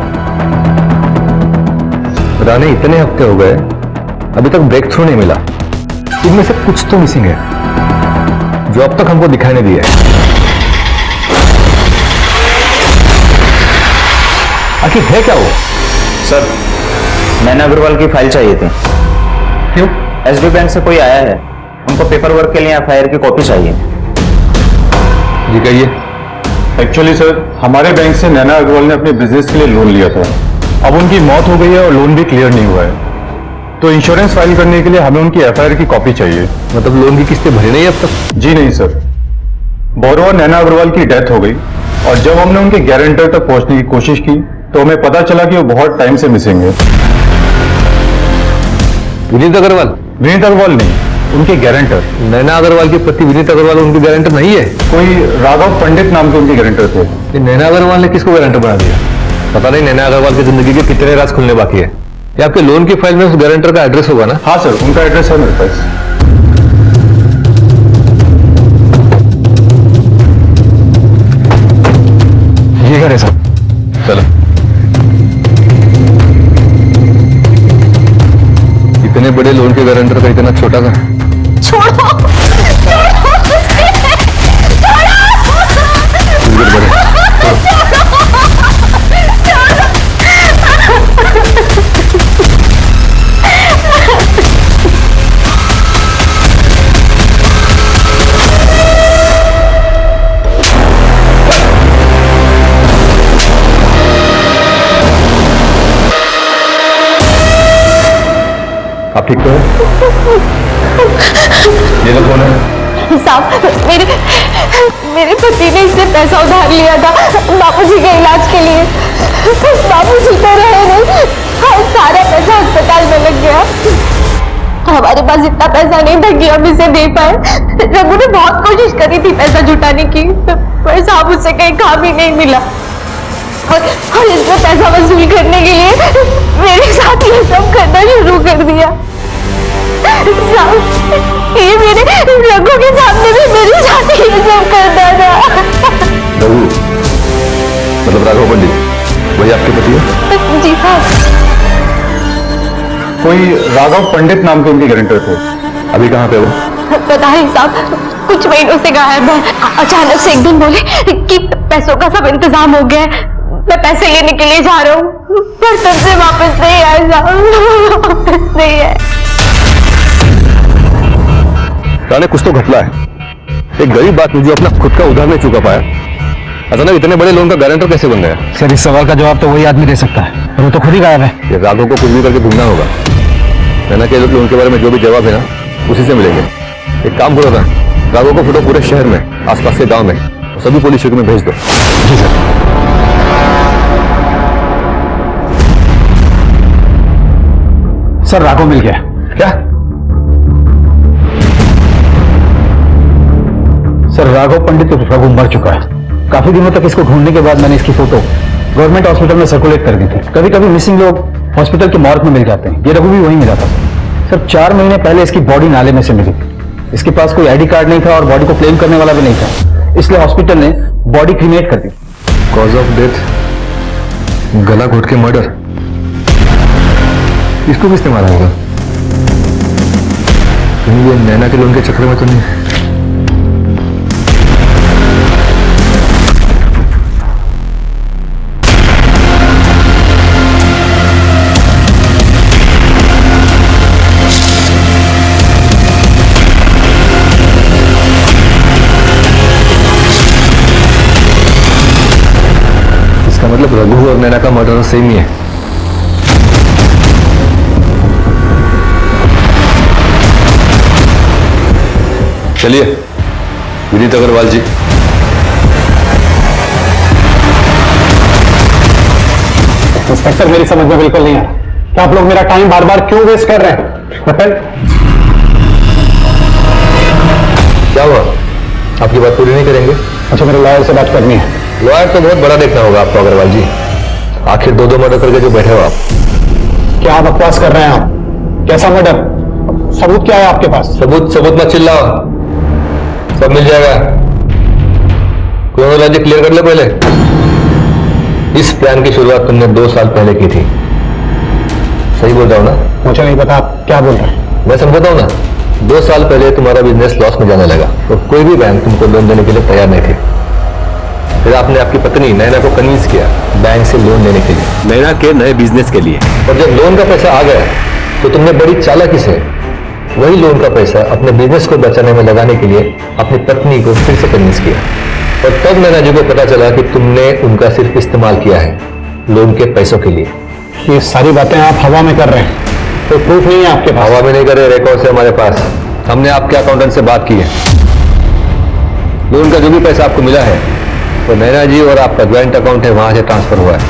H: रानी इतने हफ्ते हो गए, अभी तक ब्रेक थ्रू नहीं मिला। इनमें से कुछ तो मिसिंग है जो अब तक हमको दिखाई नहीं दिया है।
G: आखिर है क्या वो?
K: सर नैना अग्रवाल की फाइल चाहिए थी।
H: क्यों?
K: एसबी बैंक से कोई आया है, उनको पेपर वर्क के लिए एफआईआर की कॉपी चाहिए।
H: जी कहिए।
L: एक्चुअली सर हमारे बैंक से नैना अग्रवाल ने अपने बिजनेस के लिए लोन लिया था। अब उनकी मौत हो गई है और लोन भी क्लियर नहीं हुआ है, तो इंश्योरेंस फाइल करने के लिए हमें उनकी एफआईआर की कॉपी चाहिए।
H: मतलब लोन की किस्तें भरी नहीं अब तक?
L: जी नहीं सर, बोरोवर नैना अग्रवाल की डेथ हो गई और जब हमने उनके गारंटर तक पहुंचने की कोशिश की तो हमें पता चला कि वो बहुत टाइम से मिसिंग है।
H: विनीत अग्रवाल?
L: विनीत अग्रवाल नहीं, उनके गारंटर।
H: नैना अग्रवाल के पति विनीत अग्रवाल उनके गारंटर नहीं है?
L: कोई राघव पंडित नाम के उनके गारंटर थे।
H: ये नैना अग्रवाल ने किसको गारंटर बना दिया? पता नहीं नैना अग्रवाल की जिंदगी के कितने राज खुलने बाकी है। ये आपके लोन की फाइल में उस गारंटर का एड्रेस होगा ना?
L: हाँ सर, उनका एड्रेस है मेरे पास।
G: ये घर है सर।
H: चलो। इतने बड़े लोन के गारंटर का इतना छोटा सा?
D: छोड़ो
H: आप ठीक तो है? ये लोग कौन है?
D: साहब मेरे पति ने इससे पैसा उधार लिया था बापूजी के इलाज के लिए। बापूजी तो रहे नहीं और सारा पैसा अस्पताल में लग गया। हमारे पास इतना पैसा नहीं था कि हम इसे दे पाए। रघु ने बहुत कोशिश करी थी पैसा जुटाने की, पर साहब उससे कहीं काम ही नहीं मिला और इसमें पैसा वसूल करने के लिए मेरे साथ ये सब करना शुरू कर दिया। ये मेरे रघु के सामने भी मेरे साथ ये सब करता था।
H: रघु मतलब राघव पंडित वही आपके पति है?
D: जी साहब।
L: कोई राघव पंडित नाम के उनके गारंटर थे।
H: अभी कहाँ पे वो?
D: पता नहीं साहब, कुछ महीनों से गायब है। अचानक से एक दिन बोले कि पैसों का सब इंतजाम हो गया है, मैं पैसे लेने के लिए जा रहा हूँ, पर तब से वापस नहीं आए साहब, वापस नहीं आए।
H: राणे कुछ तो घटना है। एक गरीब आदमी जो अपना खुद का उधार नहीं चुका पाया, अचानक इतने बड़े लोन का गारंटर कैसे बन गया?
G: सर इस सवाल का जवाब तो वही आदमी दे सकता है, पर वो तो खुद ही गायब है।
H: ये राघव को कुछ भी करके ढूंढना होगा। नैना के लोन के बारे में जो भी जवाब है ना, उसी से मिलेंगे। एक काम करो ना, राघव को फोटो पूरे शहर में, आसपास के गांव में, सभी पुलिस चौकी में भेज दो।
G: जी सर। सर राघव मिल गया।
H: क्या?
G: सर राघव पंडित रघु मर चुका है। काफी दिनों तक इसको ढूंढने के बाद मैंने इसकी फोटो गवर्नमेंट हॉस्पिटल में सर्कुलेट कर दी थी। कभी कभी मिसिंग लोग हॉस्पिटल के मॉर्ग में मिल जाते हैं, ये रघु भी वहीं मिला था। सर 4 महीने पहले इसकी बॉडी नाले में से मिली। इसके पास कोई आईडी कार्ड नहीं था और बॉडी को क्लेम करने वाला भी नहीं था, इसलिए हॉस्पिटल ने बॉडी क्रीमेट कर दी।
H: कॉज ऑफ डेथ गला घोट के मर्डर। इसको किसने मारा होगा? कहीं ये नैना के लोन के चक्कर में तो नहीं? रघु और नैना का मर्डर सेम ही है। चलिए विनीत अग्रवाल जी।
G: इंस्पेक्टर, मेरी समझ में बिल्कुल नहीं आ रहा कि आप लोग मेरा टाइम बार बार क्यों वेस्ट कर रहे हैं।
H: क्या हुआ, आपकी बात पूरी नहीं करेंगे?
G: अच्छा, मेरे लॉयर से बात करनी है।
H: लॉयर तो बहुत बड़ा देखना होगा आपको अग्रवाल जी। आखिर दो मर्डर करके जो बैठे हो आप।
G: क्या बकवास कर रहे हैं आप? कैसा मर्डर? सबूत क्या है आपके पास?
H: सबूत मत चिल्लाओ, सब मिल जाएगा। कोई राज्य क्लियर कर ले पहले। इस प्लान की शुरुआत तुमने 2 साल पहले की थी, सही बोल रहा हूं ना?
G: मुझे नहीं पता आप क्या बोल रहे हैं।
H: मैं समझाता हूं ना। 2 साल पहले तुम्हारा बिजनेस लॉस में जाने लगा और कोई भी बैंक तुमको लोन देने के लिए तैयार नहीं थी। फिर आपने आपकी पत्नी नैना को कन्विंस किया बैंक से लोन लेने के लिए, नैना के नए बिजनेस के लिए। और जब लोन का पैसा आ गया तो तुमने बड़ी चालाकी से वही लोन का पैसा अपने बिजनेस को बचाने में लगाने के लिए अपनी पत्नी को फिर से कन्विंस किया। और तब नैना जी को पता चला कि तुमने उनका सिर्फ इस्तेमाल किया है लोन के पैसों के लिए।
G: ये सारी बातें आप हवा में कर रहे हैं, तो प्रूफ नहीं है आपके पास?
H: हवा में नहीं कर रहे, रिकॉर्ड से हमारे पास। हमने आपके अकाउंटेंट से बात की है। लोन का जो भी पैसा आपको मिला है तो नैना जी और आपका ज्वाइंट अकाउंट है, वहां से ट्रांसफर हुआ है।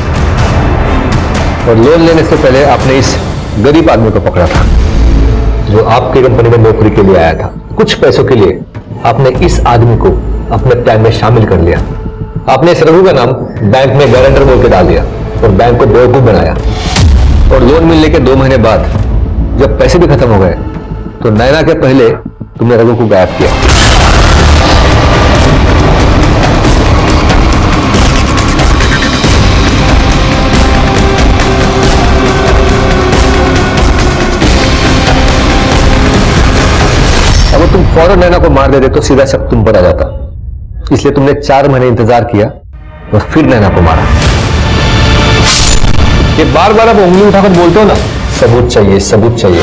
H: और लोन लेने से पहले आपने इस गरीब आदमी को पकड़ा था जो आपकी कंपनी में नौकरी के लिए आया था। कुछ पैसों के लिए आपने इस आदमी को अपने प्लान में शामिल कर लिया। आपने इस रघु का नाम बैंक में गारंटर बोल के डाल दिया और बैंक को बेवकूफ बनाया। और लोन मिलने के 2 महीने बाद जब पैसे भी खत्म हो गए तो नैना के पहले तुमने रघु को गायब किया। अगर तुम फौरन नैना को मार देते तो सीधा शक तुम पर आ जाता, इसलिए तुमने 4 महीने इंतजार किया और फिर नैना को मारा। ये बार बार आप उंगली उठाकर बोलते हो ना, सबूत चाहिए सबूत चाहिए।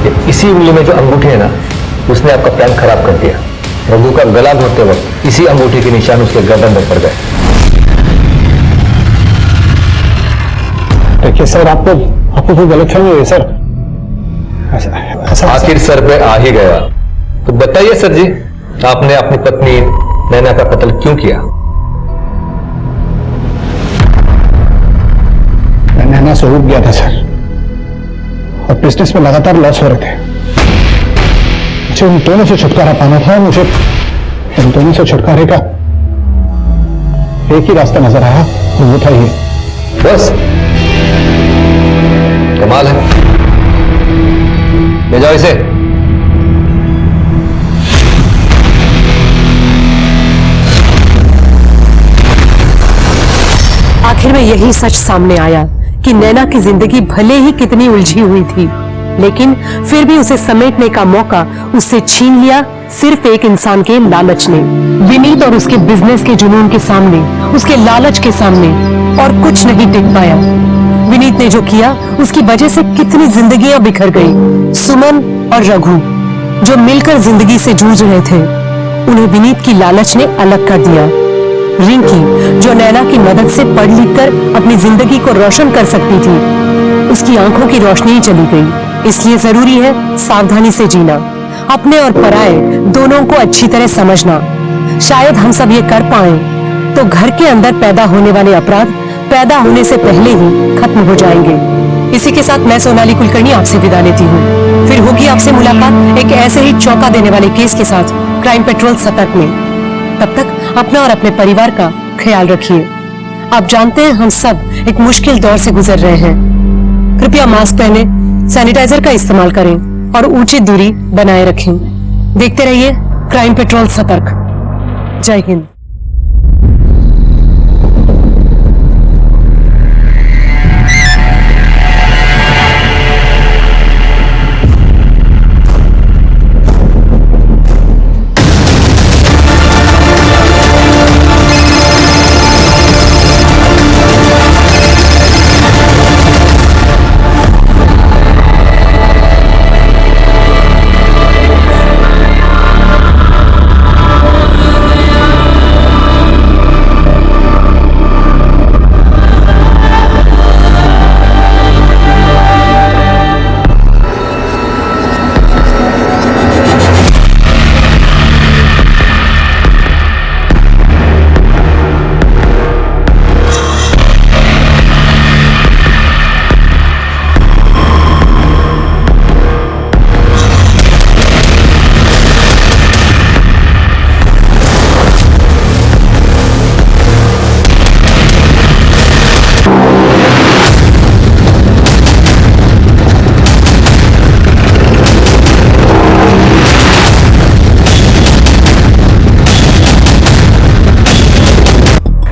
H: ये इसी उंगली में जो अंगूठी है ना, उसने आपका प्लान खराब कर दिया। रघु का गला घोटते वक्त इसी अंगूठी के निशान उसके गर्दन में पड़ गए।
G: देखिए सर, आपको कोई गलतफहमी हुई है सर।
H: आखिर सर पे आ ही गया तो बताइए सर जी, आपने अपनी पत्नी नैना का कत्ल क्यों किया?
G: मैं नैना से उब गया था सर, और बिजनेस में लगातार लॉस हो रहे थे। मुझे उन दोनों से छुटकारा पाना था। मुझे इन दोनों से छुटकारे का एक ही रास्ता नजर आया, वो था ये।
H: बस कमाल है, ले जाओ इसे।
A: आखिर में यही सच सामने आया कि नैना की जिंदगी भले ही कितनी उलझी हुई थी, लेकिन फिर भी उसे समेटने का मौका उससे छीन लिया सिर्फ एक इंसान के लालच ने। विनीत और उसके बिजनेस के जुनून के सामने, उसके लालच के सामने और कुछ नहीं टिक पाया। विनीत ने जो किया उसकी वजह से कितनी जिंदगियां बिखर गई। सुमन और रघु जो मिलकर जिंदगी से जूझ रहे थे, उन्हें विनीत की लालच ने अलग कर दिया। रिंकी जो नैना की मदद से पढ़ लिख कर अपनी जिंदगी को रोशन कर सकती थी, उसकी आंखों की रोशनी ही चली गई। इसलिए जरूरी है सावधानी से जीना, अपने और पराये दोनों को अच्छी तरह समझना। शायद हम सब ये कर पाए तो घर के अंदर पैदा होने वाले अपराध पैदा होने से पहले ही खत्म हो जाएंगे। इसी के साथ मैं सोनाली कुलकर्णी आपसे विदा लेती हूँ। फिर होगी आपसे मुलाकात एक ऐसे ही चौंका देने वाले केस के साथ क्राइम पेट्रोल सतर्क में। तब तक अपना और अपने परिवार का ख्याल रखिए। आप जानते हैं हम सब एक मुश्किल दौर से गुजर रहे हैं। कृपया मास्क पहने, सैनिटाइजर का इस्तेमाल करें और उचित दूरी बनाए रखें। देखते रहिए क्राइम पेट्रोल सतर्क। जय हिंद।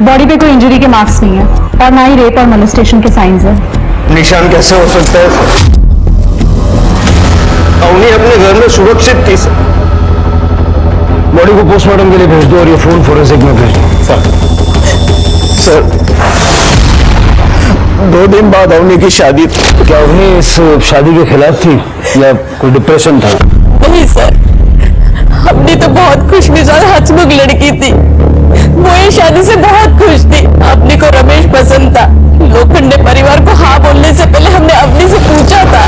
C: बॉडी पे कोई इंजरी के मार्क्स नहीं है और ना ही रेप और मोलेस्टेशन के साइंस है।
G: निशान कैसे हो सकता है? अवनी अपने घर में सुरक्षित थी सर। बॉडी को पोस्टमार्टम के लिए भेज दो और ये फोन फोरेंसिक में भेज दो। सर 2 दिन बाद अवनी की शादी थी। क्या अवनी इस शादी के खिलाफ थी या कोई डिप्रेशन था?
A: नहीं सर, अपनी तो बहुत खुशमिजाज हंसमुख लड़की थी। वो ये शादी से बहुत खुश थी। अपनी को रमेश पसंद था। लोखंडे परिवार को हाँ बोलने से पहले हमने अपनी से पूछा था।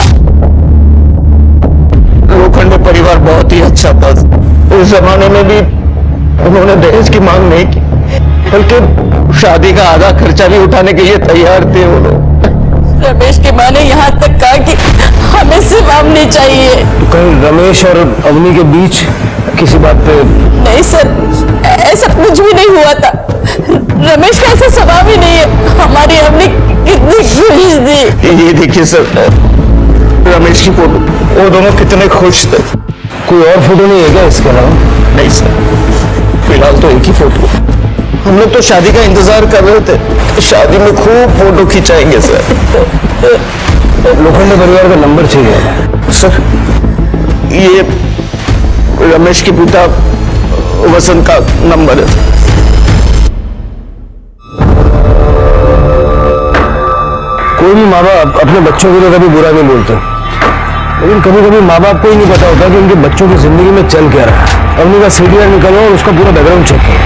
G: लोखंडे परिवार बहुत ही अच्छा था। उस जमाने में भी उन्होंने दहेज की मांग नहीं की, बल्कि शादी का आधा खर्चा भी उठाने के लिए तैयार थे वो लोग।
A: रमेश की माँ ने यहाँ तक कहा कि हमें सिर्फ अवनी चाहिए।
G: तो कहीं रमेश और अवनी के बीच किसी बात पे?
A: नहीं सर, ऐसा कुछ भी नहीं हुआ था। रमेश का ऐसा स्वभाव ही नहीं है। हमारी अवनी कितनी खुश थी।
G: ये देखिए सर, रमेश की फोटो, वो दोनों कितने खुश थे। कोई और फोटो नहीं है क्या इसके अलावा? नहीं सर, फिलहाल तो एक ही फोटो। हम लोग तो शादी का इंतजार कर रहे थे। शादी में खूब फोटो खिंचाएंगे सर। लोखंडे परिवार का नंबर चाहिए सर। ये रमेश के पिता वसंत का नंबर है। कोई भी माँ बाप अपने बच्चों को तो कभी बुरा नहीं बोलते, लेकिन कभी कभी माँ बाप को ही नहीं पता होता कि उनके बच्चों की जिंदगी में चल क्या रहा है। अवनी का सीडीआर निकालो और उसका पूरा बैकग्राउंड चेक करो।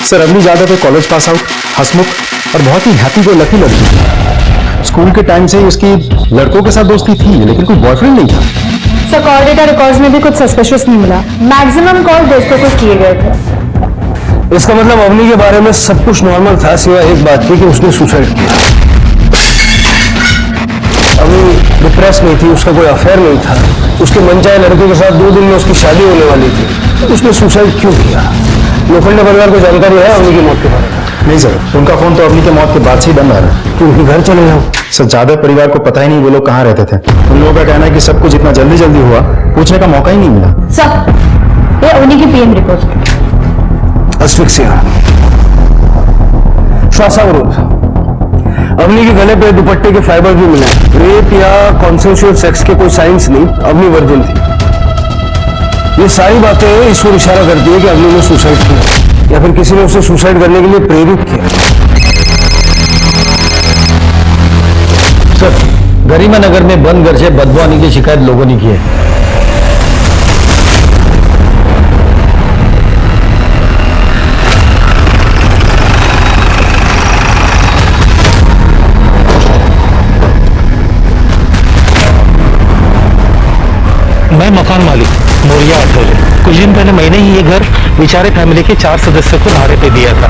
L: सर अवनी ज्यादातर कॉलेज पास आउट, हंसमुख और बहुत ही हैप्पी को लकी लड़की थी। स्कूल के टाइम से उसकी लड़कों के साथ दोस्ती थी, लेकिन कोई बॉयफ्रेंड नहीं था।
C: सर कॉल डेटा रिकॉर्ड्स में भी कुछ सस्पिशियस नहीं मिला। मैक्सिमम कॉल दोस्तों को किए गए थे।
G: इसका मतलब अवनी के बारे में सब कुछ नॉर्मल था, सिवाय एक बात की कि उसने सुसाइड किया। अवनी डिप्रेस नहीं थी, उसका कोई अफेयर नहीं था। उसके मनचाहे लड़के के साथ 2 दिन में उसकी शादी होने वाली थी। उसने सुसाइड क्यों किया? लोखंडे परिवार को जानकारी है अवनी की मौत के बारे में?
L: नहीं सर, उनका फोन तो अवनी के मौत के बाद से ही बंद आ रहा है।
G: तो उनके घर चले जाओ।
L: सर ज्यादा परिवार को पता ही नहीं वो लोग कहाँ रहते थे। उन लोगों का कहना है कि सब कुछ इतना जल्दी जल्दी हुआ, पूछने का मौका ही नहीं मिला।
C: सर ये अवनी की पीएम रिपोर्ट।
G: अस्फिक्सिया, श्वासावरोध। अवनी के गले पे दुपट्टे के फाइबर भी मिले। रेप या कॉन्सेंशुअल सेक्स के कोई साइंस नहीं, अवनी वर्जिन थी। ये सारी बातें इस ओर इशारा करती है कि अवनी ने सुसाइड किया या फिर किसी ने उसे सुसाइड करने के लिए प्रेरित किया।
M: सर गरिमा नगर में बंद घर से बदबू आने की शिकायत लोगों ने की है।
N: मैं मकान मालिक मोरिया अठोले। कुछ दिन पहले मैंने ही ये घर बेचारे फैमिली के 4 सदस्यों को भाड़े पे दिया था।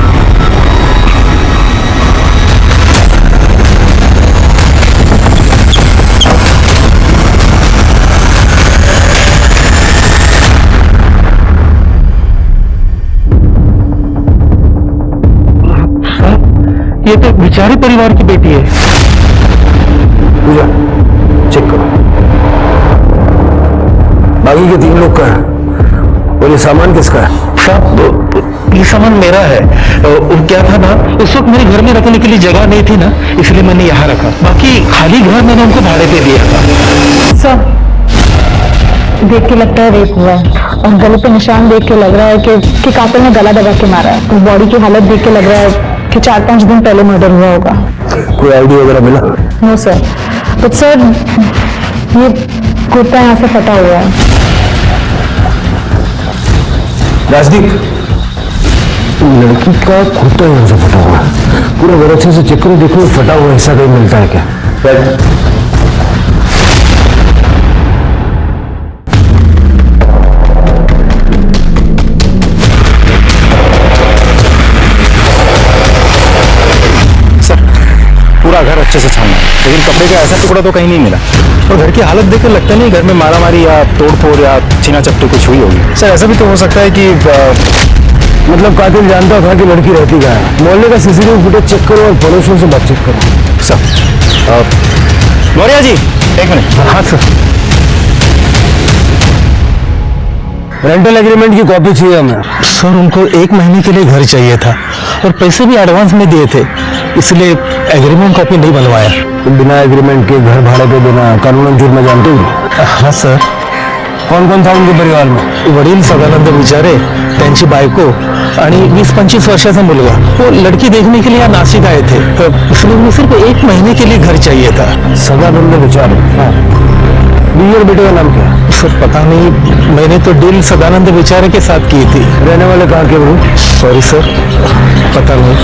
N: ये तो बेचारे परिवार की बेटी है।
G: पूजा चेक करो। बाकी के 3 लोग का है और ये सामान किसका है?
N: साहब ये सामान मेरा है। क्या था ना, उस वक्त मेरे घर में रखने के लिए जगह नहीं थी ना, इसलिए मैंने यहाँ रखा। बाकी खाली घर मैंने उनको भाड़े पे दिया था।
C: सर देख के लगता है रेप हुआ है और गले पे निशान देख के लग रहा है कि कातिल ने गला दबा के मारा है। बॉडी की हालत देख के लग रहा है कि 4-5 दिन पहले मर्डर हुआ होगा।
G: कोई आईडी वगैरह मिला?
C: नो सर, बट सर ये कुर्ता यहाँ से फटा हुआ है।
G: राजदीप, लड़की का कुर्ता यहाँ से फटा हुआ है। पूरा घर अच्छे से चेक करो, देखो फटा हुआ हिस्सा कहीं मिलता है क्या?
L: पूरा घर अच्छे से छाना, लेकिन कपड़े का ऐसा टुकड़ा तो कहीं नहीं मिला। और घर की हालत देख कर लगता नहीं घर में मारामारी या तोड़फोड़ या छीना चपटी कुछ हुई होगी। सर ऐसा भी तो हो सकता है कि
G: मतलब कातिल जानता था कि लड़की रहती कहाँ है। मोहल्ले का सीसीटीवी फुटेज चेक करो और पड़ोसियों से बातचीत करो।
L: सर
E: मौर्य जी, एक मिनट।
M: हाँ सर। रेंटल एग्रीमेंट की कॉपी चाहिए हमें। सर उनको 1 महीने के लिए घर चाहिए था और पैसे भी एडवांस में दिए थे, इसलिए एग्रीमेंट कॉपी नहीं बनवाया। बिना एग्रीमेंट के घर भाड़े पे देना कानूनन जुर्म जानते हो? हाँ सर। कौन कौन था उनके परिवार में? वडील सदानंद विचारे, त्यांची बायको आणि 20-25 वर्षाचा मुलगा। वो लड़की देखने के लिए नासिक आए थे, तो इसलिए उन्हें सिर्फ 1 महीने के लिए घर चाहिए था। सदानंद विचारे? हाँ। बीवी और बेटे का नाम क्या है? सर पता नहीं, मैंने तो डील सदानंद विचारे के साथ की थी। रहने वाले कहाँ के वो? सॉरी सर, पता नहीं।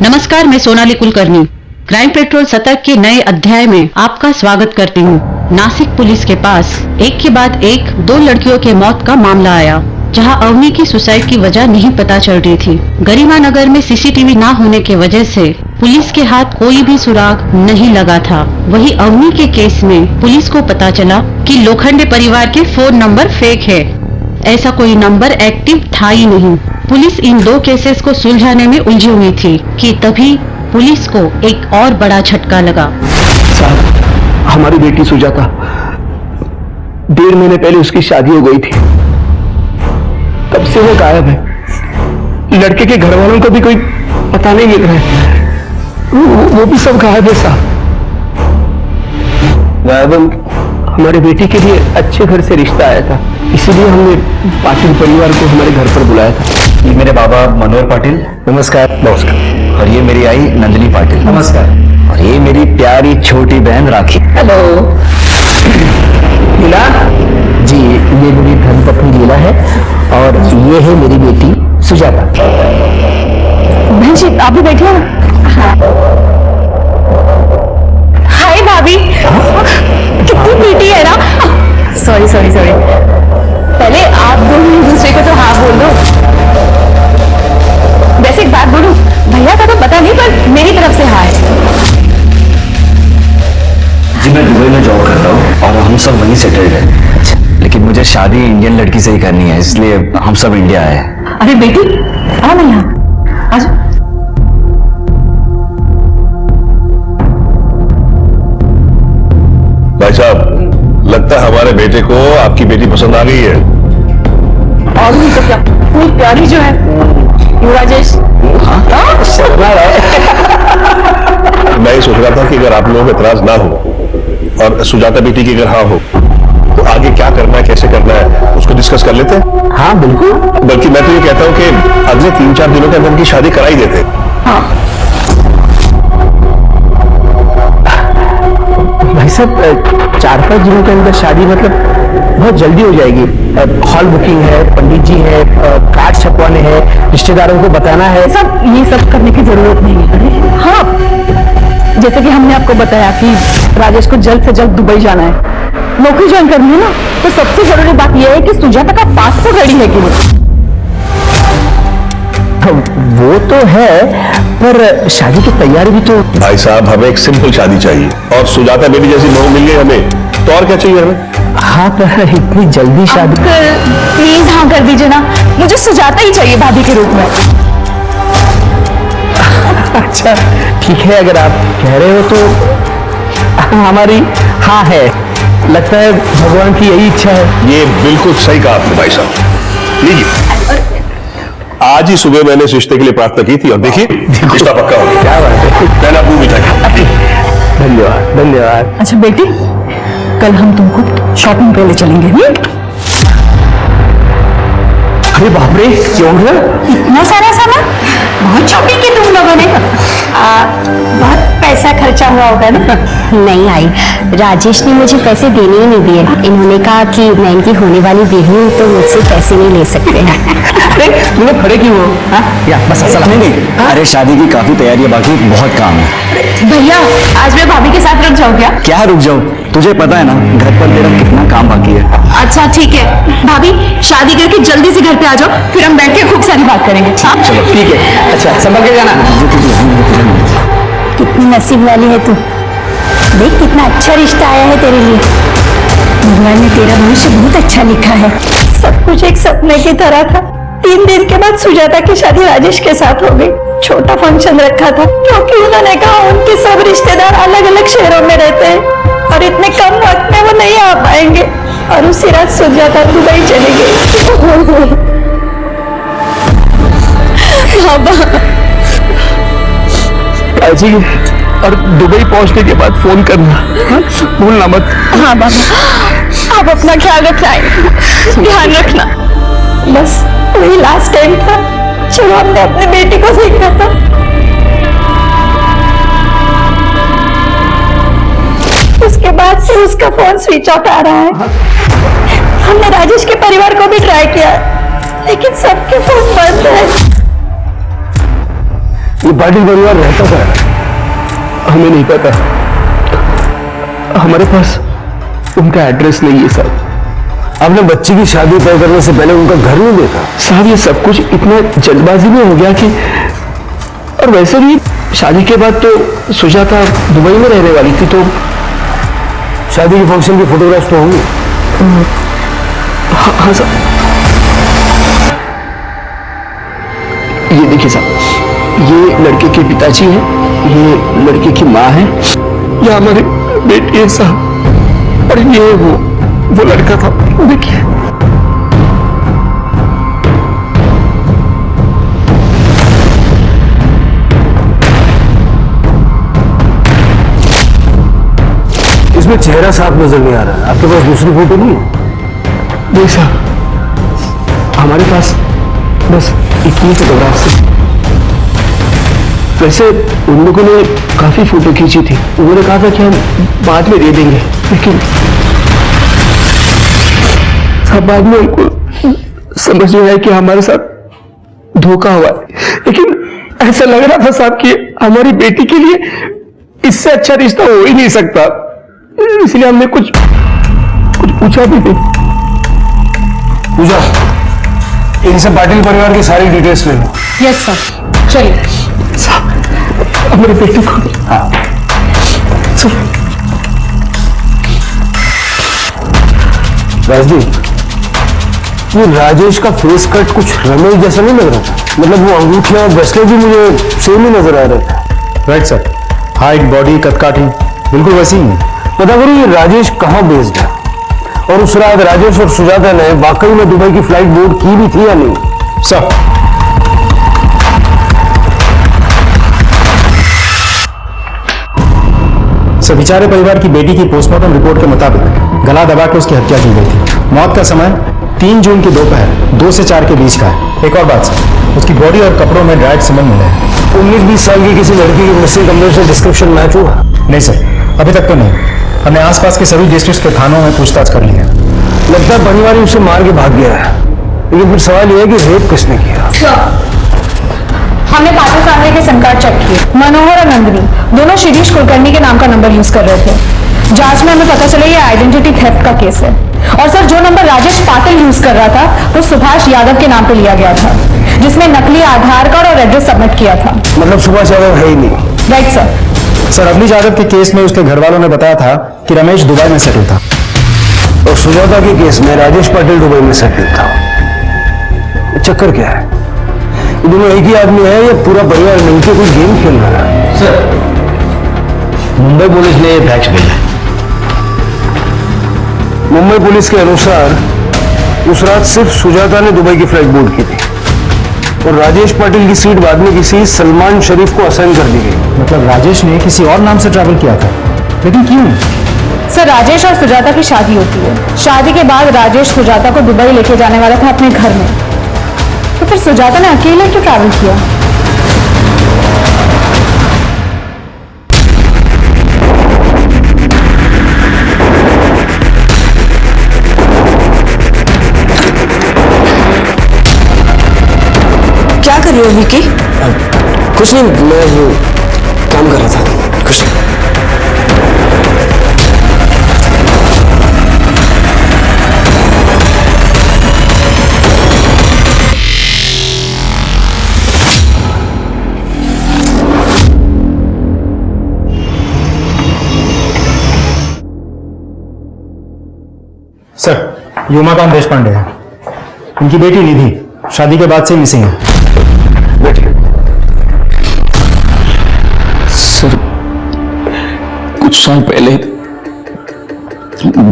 O: नमस्कार, मैं सोनाली कुलकर्णी क्राइम पेट्रोल सतर्क के नए अध्याय में आपका स्वागत करती हूँ। नासिक पुलिस के पास एक के बाद एक 2 लड़कियों के मौत का मामला आया, जहां अवनी की सुसाइड की वजह नहीं पता चल रही थी। गरिमा नगर में सीसीटीवी ना होने के वजह से पुलिस के हाथ कोई भी सुराग नहीं लगा था। वहीं अवनी के केस में पुलिस को पता चला कि लोखंडे परिवार के फोन नंबर फेक है, ऐसा कोई नंबर एक्टिव था ही नहीं। पुलिस इन 2 केसेस को सुलझाने में उलझी हुई थी कि तभी पुलिस को एक और बड़ा झटका लगा।
G: साहब, हमारी बेटी सुजाता 1.5 महीने पहले उसकी शादी हो गई थी, तब से वो गायब है। लड़के के घर वालों को भी कोई पता नहीं मिल रहा है, वो भी सब गायब है साहब। गायब हमारे बेटी के लिए अच्छे घर से रिश्ता आया था, इसीलिए हमने पाटिल परिवार को हमारे घर पर बुलाया था।
E: ये मेरे बाबा मनोहर पाटिल।
G: नमस्कार। नमस्कार।
E: और ये मेरी आई नंदिनी पाटिल।
G: नमस्कार।
E: और ये मेरी प्यारी छोटी बहन राखी।
G: हेलो। लीला जी, ये मेरी धर्मपत्नी लीला है और ये है मेरी बेटी सुजाता।
C: बहन जी आप भी बैठिए ना।
D: हाय भाभी, कितनी बेटी है ना।
C: Sorry sorry sorry.
D: पहले आप दोनों एक दूसरे को तो हाँ बोल दो। वैसे एक बात बोलूं, भैया का तो पता नहीं पर मेरी तरफ से हाँ है।
E: जी मैं दुबई में जॉब करता हूँ और हम सब वहीं सेटल्ड हैं। अच्छा। लेकिन मुझे शादी इंडियन लड़की से ही करनी है, इसलिए हम सब इंडिया आए।
C: अरे बेटी आओ ना यहाँ, आ जाओ।
L: भाई साहब, लगता है हमारे बेटे को आपकी बेटी पसंद आ गई है।
C: और नहीं तो क्या, वो प्यारी जो है वो राजेश।
L: मैं ये सोच रहा था कि अगर आप लोगों को इतराज ना हो और सुजाता बेटी की अगर हाँ हो तो आगे क्या करना है, कैसे करना है, उसको डिस्कस कर लेते हैं।
G: हाँ बिल्कुल।
L: बल्कि मैं तो ये कहता हूँ कि अगले 3-4 दिनों के अंदर उनकी शादी करा ही देते।
C: हाँ।
G: भाई साहब 4-5 दिनों के अंदर शादी मतलब बहुत जल्दी हो जाएगी। हॉल बुकिंग है, पंडित जी है, कार्ड छपवाने हैं, रिश्तेदारों को बताना है।
C: सब ये सब करने की जरूरत नहीं है। अरे हाँ, जैसे कि हमने आपको बताया कि राजेश को जल्द से जल्द दुबई जाना है, नौकरी ज्वाइन करनी है ना, तो सबसे जरूरी बात यह है कि सुजाता का पासपोर्ट रेडी है कि नहीं।
G: वो तो है, पर शादी की तैयारी भी तो।
L: भाई साहब, हमें एक सिंपल शादी चाहिए और सुजाता बेटी जैसी बहू मिल गई हमें, तो और क्या चाहिए हमें।
G: हाँ, पर इतनी जल्दी शादी।
D: प्लीज हाँ कर दीजिए ना, मुझे सुजाता ही चाहिए भाभी के रूप में।
G: अच्छा ठीक है, अगर आप कह रहे हो तो हमारी हाँ है। लगता है भगवान की यही इच्छा है।
L: ये बिल्कुल सही कहा आपने भाई साहब। लीजिए, आज ही सुबह मैंने इस रिश्ते के लिए प्रार्थना की थी और देखिए रिश्ता पक्का हो गया।
G: क्या बात है।
L: मैंने आपको मिठाई।
G: धन्यवाद धन्यवाद।
C: अच्छा बेटी, कल हम तुमको शॉपिंग पे ले चलेंगे।
G: अरे बाप रे,
D: इतना सारा सामान, बहुत शॉपिंग की तुम लोगों ने। बहुत पैसा खर्चा हुआ होगा ना।
B: नहीं आई, राजेश ने मुझे पैसे देने ही नहीं दिए। इन्होंने कहा कि मैं इनकी होने वाली बीवी हूँ तो मुझसे पैसे नहीं ले सकते हैं।
G: तुम लोग खड़े क्यों हो? या बस असल नहीं।
E: अरे शादी की काफी तैयारी है, बाकी बहुत काम है।
D: भैया आज मैं भाभी के साथ रुक जाऊँ क्या?
E: क्या रुक जाओ, तुझे पता है ना घर पर तेरा कितना काम बाकी है।
D: अच्छा ठीक है भाभी, शादी करके जल्दी से घर पे आ जाओ, फिर हम बैठ के खूब सारी बात करेंगे।
G: चलो ठीक है। अच्छा संभल के जाना।
B: कितनी नसीब वाली है तू, देख कितना अच्छा रिश्ता आया है तेरे लिए। भगवान ने तेरा भविष्य बहुत अच्छा लिखा है।
C: सब कुछ एक सपने की तरह था। 3 दिन के बाद सुजाता की शादी राजेश के साथ हो गई। छोटा फंक्शन रखा था, क्योंकि उन्होंने कहा उनके सब रिश्तेदार अलग अलग शहरों में रहते हैं और इतने कम वक्त में वो नहीं आ पाएंगे। और उसी रात सुजाता दुबई चली गई।
M: जी, और दुबई पहुंचने के बाद फोन करना, भूलना मत।
C: हाँ बाबा, आप अपना ख्याल रखना, ध्यान रखना। बस वही लास्ट टाइम था जब हमने अपने बेटी को देखा था। उसके बाद से उसका फोन स्विच ऑफ आ रहा है। हमने राजेश के परिवार को भी ट्राई किया, लेकिन सबके फोन बंद है।
M: ये पाटिल परिवार रहता था, हमें नहीं पता। हमारे पास उनका एड्रेस नहीं है साहब। आपने बच्ची की शादी तय करने से पहले उनका घर नहीं देखा? साहब ये सब कुछ इतना जल्दबाजी में हो गया कि, और वैसे भी शादी के बाद तो सुजाता दुबई में रहने वाली थी, तो शादी के फंक्शन की फोटोग्राफ्स तो होंगी। हाँ साहब, ये देखिए साहब, ये लड़के के पिताजी हैं, ये लड़के की माँ है, ये हमारे बेटी है साहब, और ये वो लड़का था, देखिए। इसमें चेहरा साफ नजर नहीं आ रहा है। आपके पास दूसरी फोटो नहीं है? नहीं साहब, हमारे पास बस इतनी फोटोग्राफ थी। वैसे उन लोगों ने काफी फोटो खींची थी, उन्होंने कहा था कि हम बाद में दे देंगे, लेकिन सब बाद में उनको समझ में आया कि हमारे साथ धोखा हुआ है। लेकिन ऐसा लग रहा था साहब कि हमारी बेटी के लिए इससे अच्छा रिश्ता हो ही नहीं सकता, इसलिए हमने कुछ पूछा भी नहीं। पूजा, इनसे पाटिल परिवार की सारी डिटेल्स ले लो।
A: यस सर, चलिए।
M: हमारे बेटी को, हाँ राजदीप, ये राजेश का फेस कट कुछ रमेश जैसा नहीं लग रहा था? मतलब वो अंगूठियां और ब्रेसलेट भी मुझे सेम ही नजर आ रहे थे। राइट सर, हाइट, बॉडी, कदकाठी बिल्कुल वैसी ही है। पता करो ये राजेश कहाँ बेस्ड है, और उस रात राजेश और सुजाता ने वाकई में दुबई की फ्लाइट बोर्ड की भी थी या नहीं? सर बेचारे परिवार की बेटी की पोस्टमार्टम रिपोर्ट के मुताबिक गला दबा के उसकी हत्या की गई थी। मौत का समय 3 जून की दोपहर 2 से 4 के बीच का है। एक और बात सर, उसकी बॉडी और कपड़ों में ड्राइड सीमेंट मिले हैं। 19-20 साल की किसी लड़की की मिसिंग कंप्लेंट से डिस्क्रिप्शन मैच हुआ? नहीं सर, अभी तक तो नहीं। हमने आसपास के सभी डिस्ट्रिक्ट के थानों में पूछताछ कर ली है। लगता है परिवार उसे मार के भाग गया है, लेकिन फिर सवाल यह है कि रेप किसने किया?
C: हमने पाटिल फैमिली के सिम कार्ड चेक किए। मनोहर और नंदिनी दोनों शिरीष कुलकर्णी के नाम का नंबर यूज कर रहे थे। जांच में हमें पता चला ये आइडेंटिटी थेफ्ट का केस है। और सर, जो नंबर राजेश पाटिल यूज कर रहा था वो सुभाष यादव के नाम पे लिया गया था, जिसमें नकली आधार कार्ड और एड्रेस सबमिट किया था।
M: मतलब सुभाष यादव है ही नहीं?
C: Right sir.
M: Sir, Avani Yadav के केस में उसके घर वालों ने बताया था कि रमेश दुबई में सेटल था, और सुजाता के केस में राजेश पाटिल दुबई में सेटल था। चक्कर क्या है? ये दोनों एक ही आदमी है या पूरा परिवार मिलकर कोई गेम खेल रहा है?
P: सर, मुंबई पुलिस ने ये फैक्स भेजा।
M: मुंबई पुलिस के अनुसार उस रात सिर्फ सुजाता ने दुबई की फ्लाइट बोर्ड की थी, और राजेश पाटिल की सीट बाद में किसी सलमान शरीफ को असाइन कर दी गई। मतलब राजेश ने किसी और नाम से ट्रैवल किया था, लेकिन क्यों?
C: सर, राजेश और सुजाता की शादी होती है। शादी के बाद राजेश सुजाता को दुबई लेके जाने वाला था अपने घर में, तो फिर सुजाता ने अकेले क्यों ट्रैवल किया?
Q: क्या कर रहे हो विकी?
M: कुछ नहीं, मैं वो काम कर रहा था। कुछ नहीं।
R: सर, ये उमाकांत देशपांडे है। उनकी बेटी निधि शादी के बाद से मिसिंग है।
Q: कुछ साल पहले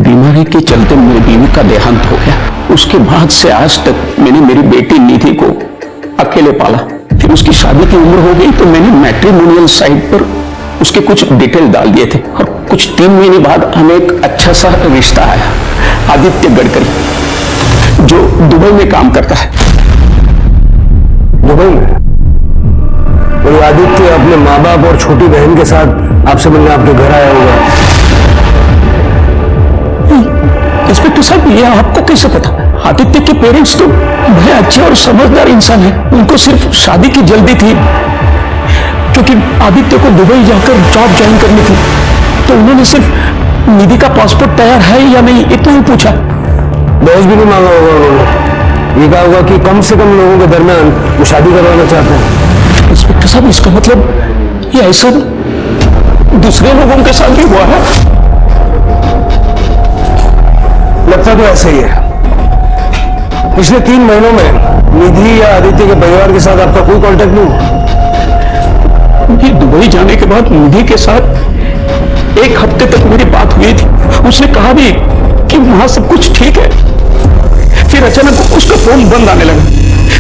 Q: बीमारी के चलते मेरी बीवी का देहांत हो गया। उसके बाद से आज तक मैंने मेरी बेटी निधि को अकेले पाला। फिर उसकी शादी की उम्र हो गई तो मैंने मैट्रिमोनियल साइट पर उसके कुछ डिटेल डाल दिए थे और कुछ 3 महीने बाद हमें एक अच्छा सा रिश्ता आया। आदित्य गडकरी जो दुबई में काम करता है।
P: दुबई में? और आदित्य अपने माँ बाप और छोटी बहन के साथ आपसे मिलने आपके घर आया होगा।
Q: इंस्पेक्टर साहब, ये आपको कैसे पता? आदित्य के पेरेंट्स तो बड़े अच्छे और समझदार इंसान हैं। उनको सिर्फ शादी की जल्दी थी क्योंकि आदित्य को दुबई जाकर जॉब ज्वाइन करनी थी, तो उन्होंने सिर्फ निधि का पासपोर्ट तैयार है या नहीं इतना ही पूछा।
P: दहेज भी नहीं मांगा होगा उन्होंने। ये कहा होगा कि कम से कम लोगों के दरमियान वो शादी करवाना चाहते हैं।
Q: इंस्पेक्टर साहब, इसका मतलब ये ऐसा दूसरे लोगों के साथ भी हुआ है?
P: लगता तो ऐसा ही है। पिछले 3 महीनों में निधि या आदित्य के परिवार के साथ आपका कोई कांटेक्ट नहीं हुआ?
Q: दुबई जाने के बाद निधि के साथ 1 हफ्ते तक मेरी बात हुई थी। उसने कहा भी कि वहां सब कुछ ठीक है। फिर अचानक उसका फोन बंद आने लगा।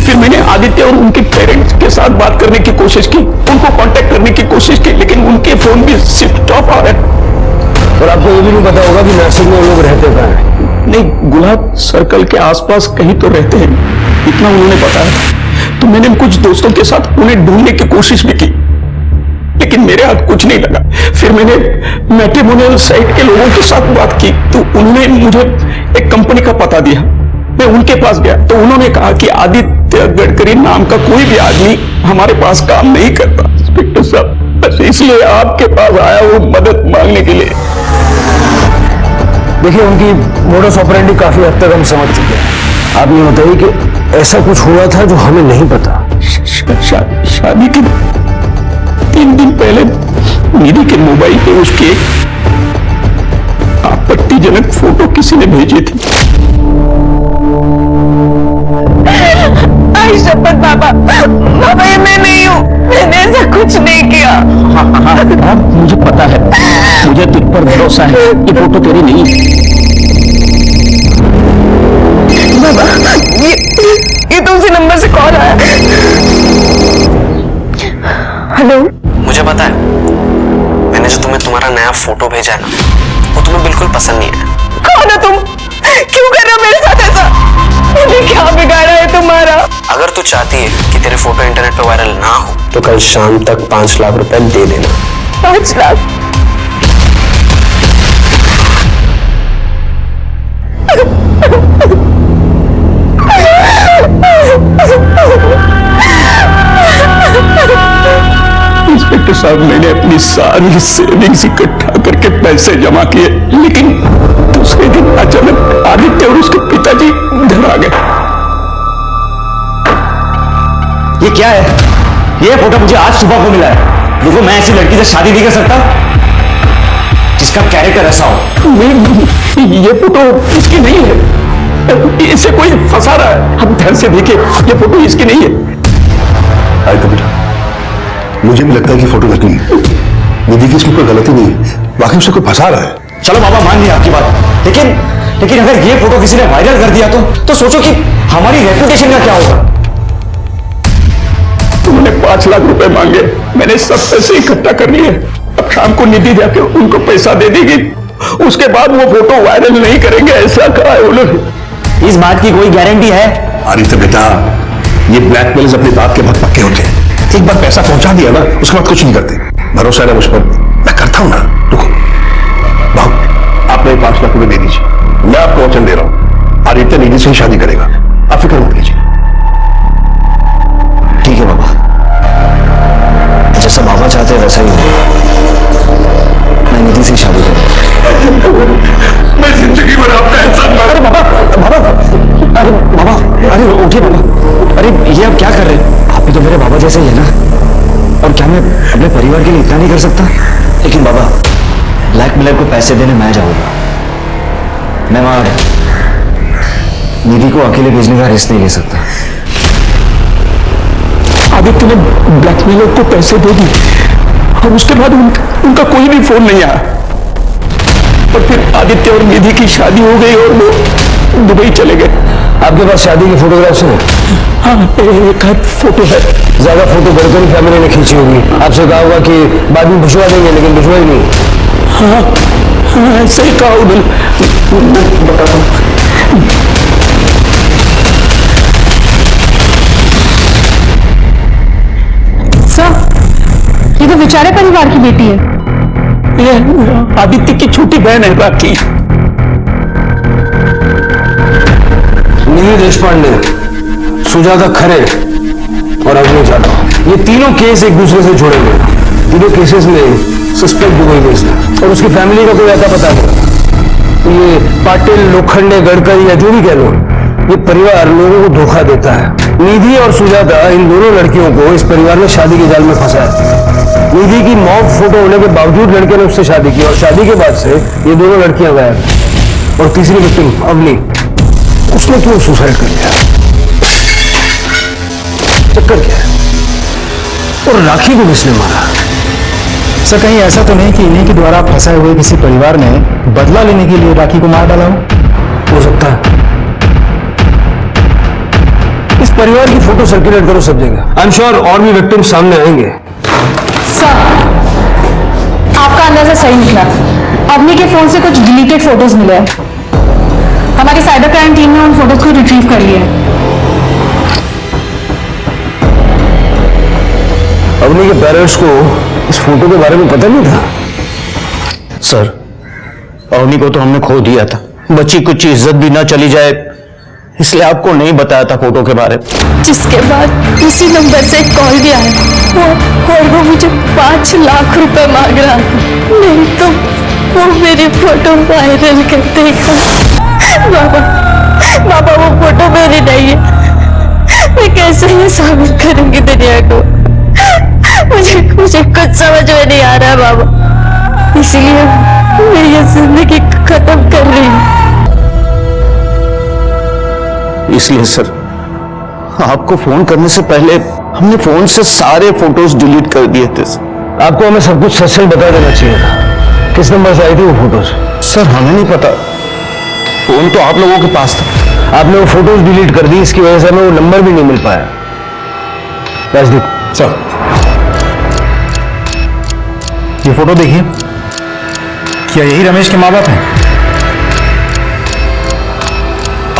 Q: फिर मैंने आदित्य और उनके पेरेंट्स के साथ बात करने की कोशिश की, उनको कांटेक्ट करने की कोशिश की, लेकिन उनके फोन भी स्विच ऑफ आ रहे।
P: और आपको ये भी नहीं पता होगा कि नासिक में लोग रहते कहाँ हैं?
Q: नहीं, गुलाब सर्कल के आसपास कहीं तो रहते हैं, इतना उन्होंने पता है। तो मैंने कुछ दोस्तों के साथ उन्हें ढूंढने की कोशिश भी की, लेकिन मेरे हाथ कुछ नहीं लगा। फिर मैंने मैट्रिमोनियल साइट के लोगों के साथ बात की तो उन्होंने मुझे एक कंपनी का पता दिया। मैं उनके पास गया तो उन्होंने कहा कि आदित्य गडकरी नाम का कोई भी आदमी हमारे पास काम नहीं करता। इंस्पेक्टर साहब, बस इसलिए आपके पास आया हूं मदद मांगने के लिए।
P: देखिए, उनकी मोडस ऑपरेंडी काफी हद तक हम समझ चुके हैं। आप ये बताइए कि ऐसा कुछ हुआ था जो हमें नहीं पता?
Q: शादी के 3 दिन पहले निधि के मोबाइल पे उसकी एक आपत्तिजनक फोटो किसी ने भेजी थी।
D: आई शपथ बाबा, बाबा ये मैं नहीं हूँ, मैंने ऐसा कुछ नहीं किया।
Q: हाँ, मुझे पता है, मुझे तुझ पर भरोसा है, ये फोटो तेरी नहीं है।
D: बाबा, ये तो उसी नंबर से कॉल आया। हेलो।
S: मुझे पता है, मैंने जो तुम्हें तुम्हारा नया फोटो भेजा है ना, वो तुम्हें बिल्कुल पसंद नहीं है।
D: कौन हो तुम? क्यों कर रहे हो मेरे साथ ऐसा? मैंने क्या बिगाड़ा है तुम्हारा?
S: अगर तू चाहती है कि तेरे फोटो इंटरनेट पे वायरल ना हो तो कल शाम तक 5 लाख रुपए दे देना।
D: 5 लाख?
Q: इंस्पेक्टर साहब, मैंने अपनी सारी सेविंग्स इकट्ठा करके पैसे जमा किए, लेकिन दूसरे दिन अचानक आदित्य और उसके पिताजी घर आ गए।
E: ये क्या है? ये फोटो मुझे आज सुबह को मिला है। देखो, मैं ऐसी लड़की से शादी नहीं कर सकता जिसका कैरेक्टर ऐसा हो।
Q: ये फोटो इसकी नहीं है, इसे कोई फंसा रहा है। हम ध्यान से देखिए, ये फोटो इसकी नहीं है।
G: बेटा, मुझे भी लगता है कि फोटो नकली है। निधि की इसमें कोई गलती नहीं है, वाकई उसे कोई फंसा रहा है।
E: चलो बाबा, मान लिया आपकी बात, लेकिन अगर ये फोटो किसी ने वायरल कर दिया तो सोचो कि हमारी रेपुटेशन का क्या होगा।
Q: उन्होंने 5 लाख रुपए मांगे, मैंने सब पैसे इकट्ठा कर लिए। अब शाम को निधि जाके उनको पैसा दे देगी, उसके बाद वो फोटो वायरल नहीं करेंगे, ऐसा कहा है उन्होंने।
E: इस बात की कोई गारंटी है?
G: आदित्य बेटा, ये ब्लैकमेलर्स अपनी बात के बहुत पक्के होते हैं। एक बार पैसा पहुंचा दिया ना, उसके बाद कुछ नहीं करते। भरोसा है ना मुझ पर? मैं करता हूं ना। रुको बाबू, आप मेरे 5 लाख रुपए दे दीजिए, मैं आपको वचन दे रहा हूं आदित्य निधि से ही शादी करेगा। आप फिक्र मत कीजिए।
E: ठीक है बाबा, जैसा बाबा चाहते हैं वैसा ही होगा। मैं निधि से शादी करूंगा।
Q: मैं जिंदगी भर आपका एहसान।
E: अरे बाबा, अरे उठिए बाबा। अरे ये आप क्या कर रहे हैं? आप भी तो मेरे बाबा जैसे ही है ना। और क्या मैं अपने परिवार के लिए इतना नहीं कर सकता? लेकिन बाबा, ब्लैकमेलर को पैसे देने मैं जाऊंगा। मैं वहां निधि को अकेले भेजने का रिस्क नहीं ले सकता।
Q: आदित्य ने ब्लैकमेलर को पैसे दे दिए और उसके बाद उनका कोई भी फोन नहीं आया। और फिर आदित्य और निधि की शादी हो गई और वो दुबई चले गए।
P: आपके पास शादी की फोटोग्राफ्स हैं?
Q: हाँ, एक आध फोटो है।
P: ज्यादा फोटो बड़कन फैमिली ने खींची होगी। आपसे कहा होगा कि बाद में भिजवा देंगे, लेकिन भिजवा ही नहीं।
Q: हाँ, हाँ सही कहा उन्होंने। बताता हूँ।
C: सर, ये तो बेचारे परिवार की बेटी है।
Q: ये आदित्य की छोटी बहन है राखी।
P: निधि देशपांडे, सुजाता खरे और अवनी जाधव, ये तीनों केस एक दूसरे से जुड़े हुए हैं। तीनों केसेस में सस्पेक्ट दुबई बेस्ड है और उसकी फैमिली का कोई आता पता नहीं। ये पाटिल, लोखंडे, गडकरी या जो भी कह लो, ये परिवार लोगों को धोखा देता है। निधि और सुजाता, इन दोनों लड़कियों को इस परिवार ने शादी के जाल में फंसाया। निधि की मौत फोटो होने के बावजूद लड़के ने उससे शादी की और शादी के बाद से ये दोनों लड़कियां गायब। और तीसरी विक्टिम अवनी, उसने क्यों सुसाइड कर लिया? चक्कर क्या है? और राखी को किसने मारा?
R: सर, कहीं ऐसा तो नहीं कि इन्हीं के द्वारा फंसाए हुए किसी परिवार ने बदला लेने के लिए राखी को मार डाला
P: हो सकता है। इस परिवार की फोटो सर्कुलेट करो सब जगह। आई एम श्योर और भी विक्टिम सामने आएंगे।
C: सर, आपका अंदाजा सही निकला। अवनी के फोन से कुछ डिलीटेड फोटोज मिले हैं। हमारी साइबर क्राइम टीम ने उन फोटोज को रिट्रीव कर लिया है।
P: अवनी के पेरेंट्स को इस फोटो के बारे में पता नहीं था?
M: सर, अवनी को तो हमने खो दिया था। बच्ची कुछ इज्जत भी ना चली जाए, इसलिए आपको नहीं बताया था फोटो के बारे में।
D: जिसके बाद उसी नंबर से एक कॉल भी आया और वो मुझे 5 लाख रुपए मांग रहा था। नहीं तो वो मेरी फोटो वायरल कर देगा। बाबा वो फोटो मेरी नहीं है। मैं कैसे ये साबित करूंगी दुनिया को? मुझे कुछ समझ में नहीं आ रहा है बाबा, इसलिए मैं ये जिंदगी खत्म कर रही हूँ।
M: इसलिए सर, आपको फोन करने से पहले हमने फोन से सारे फोटोज डिलीट कर दिए थे।
P: आपको हमें सब कुछ सच सच बता देना चाहिए था। किस नंबर से आई थी वो फोटोज?
M: सर, हमें नहीं पता, फोन तो आप लोगों के पास था।
P: आपने वो फोटोज डिलीट कर दी, इसकी वजह से हमें वो नंबर भी नहीं मिल पाया। राजदीप
R: सर, ये फोटो देखिए, क्या यही रमेश के माँ बाप हैं?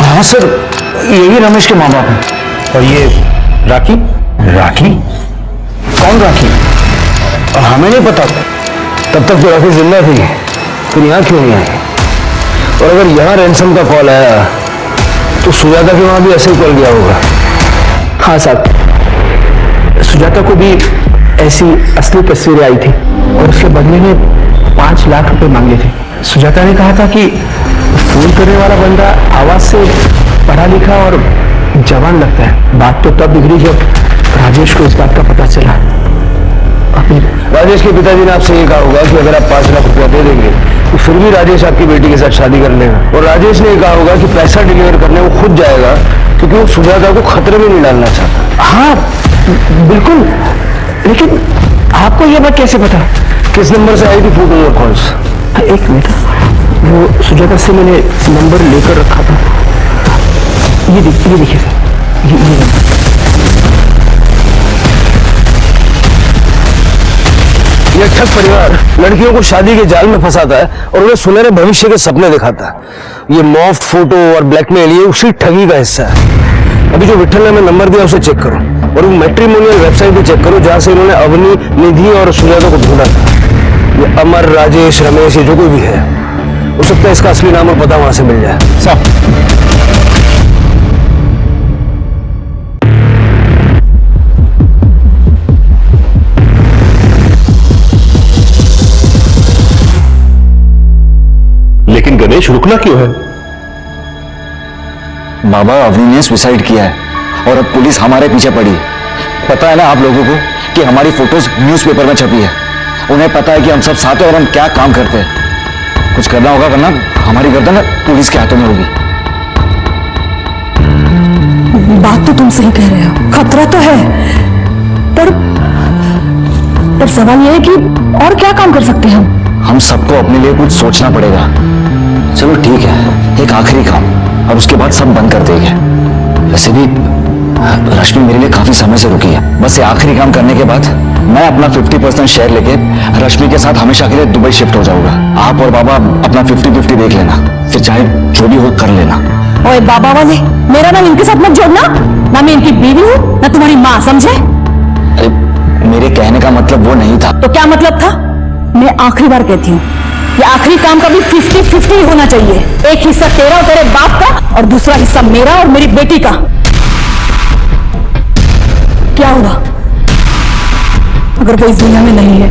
M: हाँ सर, यही रमेश के माँ बाप हैं।
R: और ये राखी?
P: राखी?
M: कौन राखी? हमें नहीं पता।
P: तब तक तो राखी जिंदा थी, फिर यहाँ क्यों नहीं आई? और अगर यहाँ रैंसम का कॉल आया तो सुजाता के वहां भी ऐसे ही कॉल गया होगा।
I: हाँ साहब, सुजाता को भी ऐसी असली तस्वीरें आई थी और उसके बदले में 5 लाख रुपए मांगे थे। सुजाता ने कहा था कि फोन करने वाला बंदा आवाज से पढ़ा लिखा और जवान लगता है। बात तो तब बिगड़ी जब राजेश को इस बात का पता चला।
P: राजेश के पिताजी ने आपसे ये कहा होगा कि अगर आप 5 लाख रुपया दे देंगे तो फिर भी राजेश आपकी बेटी के साथ शादी कर लेगा। और राजेश ने कहा होगा कि पैसा डिलीवर करने वो खुद जाएगा क्योंकि वो सुजाता को खतरे में नहीं डालना चाहता।
I: हाँ बिल्कुल, लेकिन आपको ये बात कैसे पता?
P: किस नंबर से आई थी फोटो और कॉल्स?
I: एक मिनट, वो सुजाता से मैंने नंबर लेकर रखा था। ये देखिए सर, ये नंबर।
P: ये ठग परिवार लड़कियों को शादी के जाल में फंसाता है और उन्हें सुनहरे भविष्य के सपने दिखाता है। ये मॉफ फोटो और ब्लैकमेल ये उसी ठगी का हिस्सा है। अभी जो विठल ने हमें नंबर दिया उसे चेक करो और वो मैट्रिमोनियल वेबसाइट भी चेक करो जहां से इन्होंने अवनी, निधि और सुजाता को ढूंढा था। ये अमर, राजेश, रमेश, ये जो कोई भी है, हो सकता है इसका असली नाम और पता वहां से मिल जाए।
H: लेकिन गणेश रुकना क्यों है?
M: बाबा, अवनी ने सुसाइड किया है और अब पुलिस हमारे पीछे पड़ी है। पता है ना आप लोगों को कि हमारी फोटोज न्यूज़पेपर में छपी है। उन्हें पता है कि हम सब साथ हैं और हम क्या काम करते हैं। कुछ करना होगा, वरना हमारी गर्दन पुलिस के हाथों में होगी।
C: बात तो तुम सही कह रहे हो, खतरा तो है, पर सवाल यह है कि और क्या काम कर सकते हैं हम?
E: हम सबको अपने लिए कुछ सोचना पड़ेगा। चलो ठीक है, एक आखिरी काम और उसके बाद सब बंद कर देंगे। वैसे भी रश्मि मेरे लिए काफी समय से रुकी है। बस ये आखिरी काम करने के बाद मैं अपना 50% शेयर लेके रश्मि के साथ हमेशा के लिए दुबई शिफ्ट हो जाऊंगा। आप और बाबा अपना 50-50 देख लेना, फिर चाहे जो भी हो कर लेना।
C: ओए बाबा वाले, मेरा नाम इनके साथ मत जोड़ना। ना मैं इनकी बीवी हूँ ना तुम्हारी माँ, समझे?
E: अरे मेरे कहने का मतलब वो नहीं था।
C: तो क्या मतलब था? मैं आखिरी बार कहती हूँ, ये आखिरी काम का भी 50-50 होना चाहिए। एक हिस्सा तेरा और तेरे बाप का और दूसरा हिस्सा मेरा और मेरी बेटी का। क्या हुआ अगर वो इस दुनिया में नहीं है,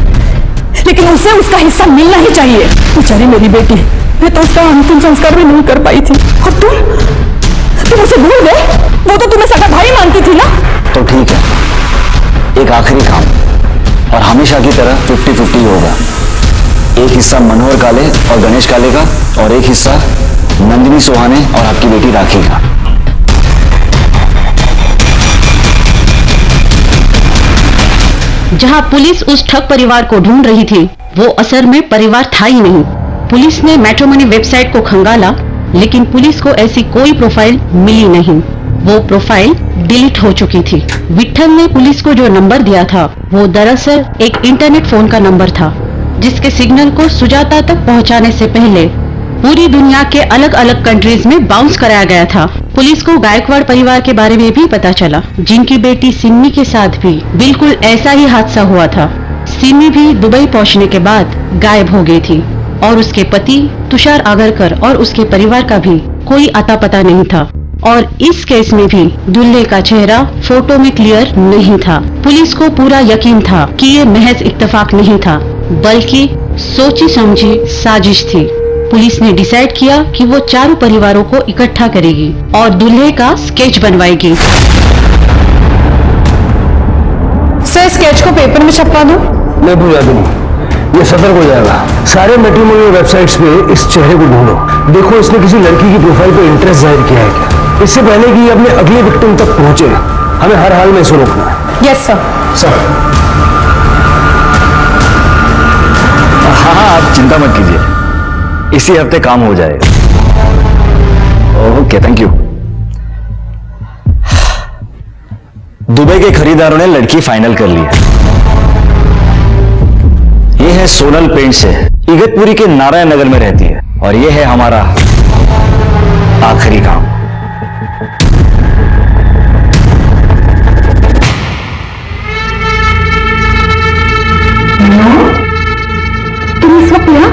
C: लेकिन उसे उसका हिस्सा मिलना ही चाहिए। बेचारी मेरी बेटी, मैं तो उसका अंतिम संस्कार भी नहीं कर पाई थी। और तुम उसे भूल गए? वो तो तुम्हें सगा भाई मानती थी ना।
E: तो ठीक है, एक आखिरी काम और हमेशा की तरह 50-50 होगा। एक हिस्सा मनोहर काले और गणेश काले का और एक हिस्सा नंदिनी सोहाने और आपकी बेटी राखी का।
O: जहां पुलिस उस ठग परिवार को ढूंढ रही थी, वो असल में परिवार था ही नहीं। पुलिस ने मैट्रिमोनी वेबसाइट को खंगाला, लेकिन पुलिस को ऐसी कोई प्रोफाइल मिली नहीं। वो प्रोफाइल डिलीट हो चुकी थी। विट्ठल ने पुलिस को जो नंबर दिया था, वो दरअसल एक इंटरनेट फोन का नंबर था, जिसके सिग्नल को सुजाता तक पहुंचाने से पहले पूरी दुनिया के अलग अलग कंट्रीज में बाउंस कराया गया था। पुलिस को गायकवाड़ परिवार के बारे में भी पता चला, जिनकी बेटी सिमी के साथ भी बिल्कुल ऐसा ही हादसा हुआ था। सिमी भी दुबई पहुंचने के बाद गायब हो गई थी और उसके पति तुषार आगरकर और उसके परिवार का भी कोई अता पता नहीं था। और इस केस में भी दूल्हे का चेहरा फोटो में क्लियर नहीं था। पुलिस को पूरा यकीन था कि ये महज इत्तेफाक नहीं था, बल्कि सोची समझी साजिश थी। पुलिस ने डिसाइड किया कि वो चारों परिवारों को इकट्ठा करेगी और दूल्हे का स्केच बनवाएगी।
C: सर, स्केच को पेपर में छपवा दो।
P: मैं भूल दूंगी, ये सतर्क हो जाएगा। सारे मैट्रिमोनियल वेबसाइट्स पे इस चेहरे को ढूंढो, देखो इसने किसी लड़की की प्रोफाइल पे इंटरेस्ट जाहिर किया है क्या। इससे पहले कि ये अपने अगले विक्टिम तक पहुंचे, हमें हर हाल में इसे रोकना है।
C: Yes sir.
P: सर
E: हाँ, आप चिंता मत कीजिए, इसी हफ्ते काम हो जाएगा। Okay, thank you. दुबई के खरीदारों ने लड़की फाइनल कर ली है। ये है सोनल पेंट से, इगतपुरी के नारायण नगर में रहती है और ये है हमारा आखिरी काम।
C: तुम इस वक्त यहाँ?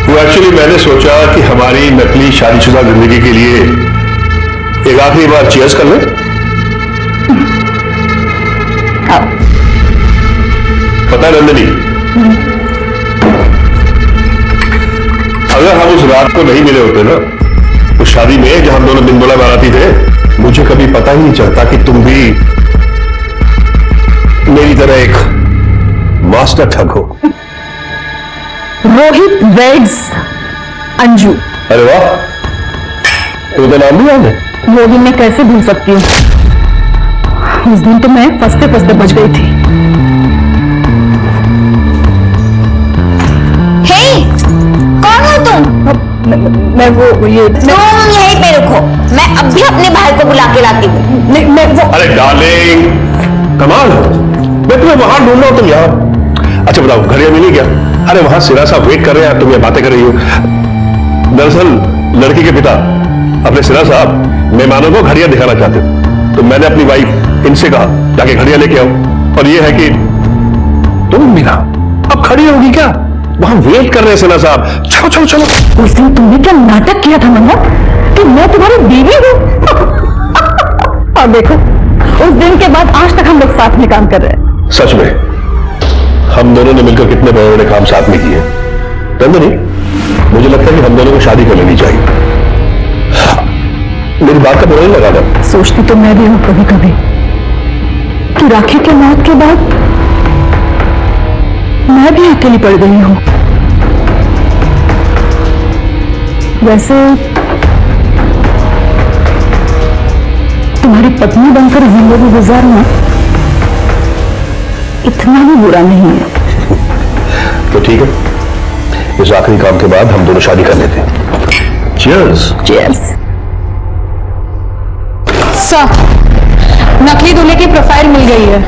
L: वो एक्चुअली मैंने सोचा कि हमारी नकली शादीशुदा जिंदगी के लिए एक आखिरी बार चीयर्स कर लें। पता है नंदिनी, अगर हम उस रात को नहीं मिले होते ना, उस शादी में जहां हम दोनों दिन बोला बाराती थे, मुझे कभी पता ही नहीं चलता कि तुम भी मेरी तरह एक मास्टर ठग हो।
C: रोहित वेड्स अंजू।
L: अरे वाह, तो नाम भी याद है?
C: वो दिन मैं कैसे भूल सकती हूँ। उस दिन तो मैं फंसते फंसते बच गई थी।
D: कौन हो तुम?
C: मैं वो ये
D: तुम यहीं पे रुको, मैं अभी अपने भाई को बुला के लाती हूँ।
C: मैं वो
L: अरे डार्लिंग, कमाल, मैं तुम्हें वहां ढूंढ रहा हूं, तुम यहाँ। अच्छा बताओ, घड़ियां मिली क्या? अरे वहां सिरा साहब वेट कर रहे हैं, तुम ये बातें कर रही हो। दरअसल लड़की के पिता अपने सिरा साहब मेहमानों को घड़ियां दिखाना चाहते थे, तो मैंने अपनी वाइफ इनसे कहा जाके घड़ियां लेके आओ। और ये है कि तुम बिना अब खड़ी होगी क्या? वहां वेट कर रहे हैं सिरा साहब, चलो चलो चलो।
C: उस दिन तुमने क्या नाटक किया था मनोहर कि मैं तुम्हारी बीवी हूँ। और देखो, उस दिन के बाद आज तक हम लोग साथ में काम कर रहे हैं।
L: सच में हम दोनों ने मिलकर कितने बड़े बड़े काम साथ में किए। नंदिनी, मुझे लगता है कि हम दोनों को शादी कर लेनी चाहिए। मेरी बात का बुरा नहीं लगा था।
C: सोचती तो मैं भी हूँ कभी कभी कि राखी के मौत के बाद मैं भी अकेली पड़ गई हूँ। वैसे तुम्हारी पत्नी बनकर जिंदगी गुजारना इतना भी बुरा नहीं है।
L: तो ठीक है, इस आखिरी काम के बाद हम दोनों शादी कर लेते हैं। चीयर्स।
C: चीयर्स। सर, नकली दूल्हे की प्रोफाइल मिल गई है।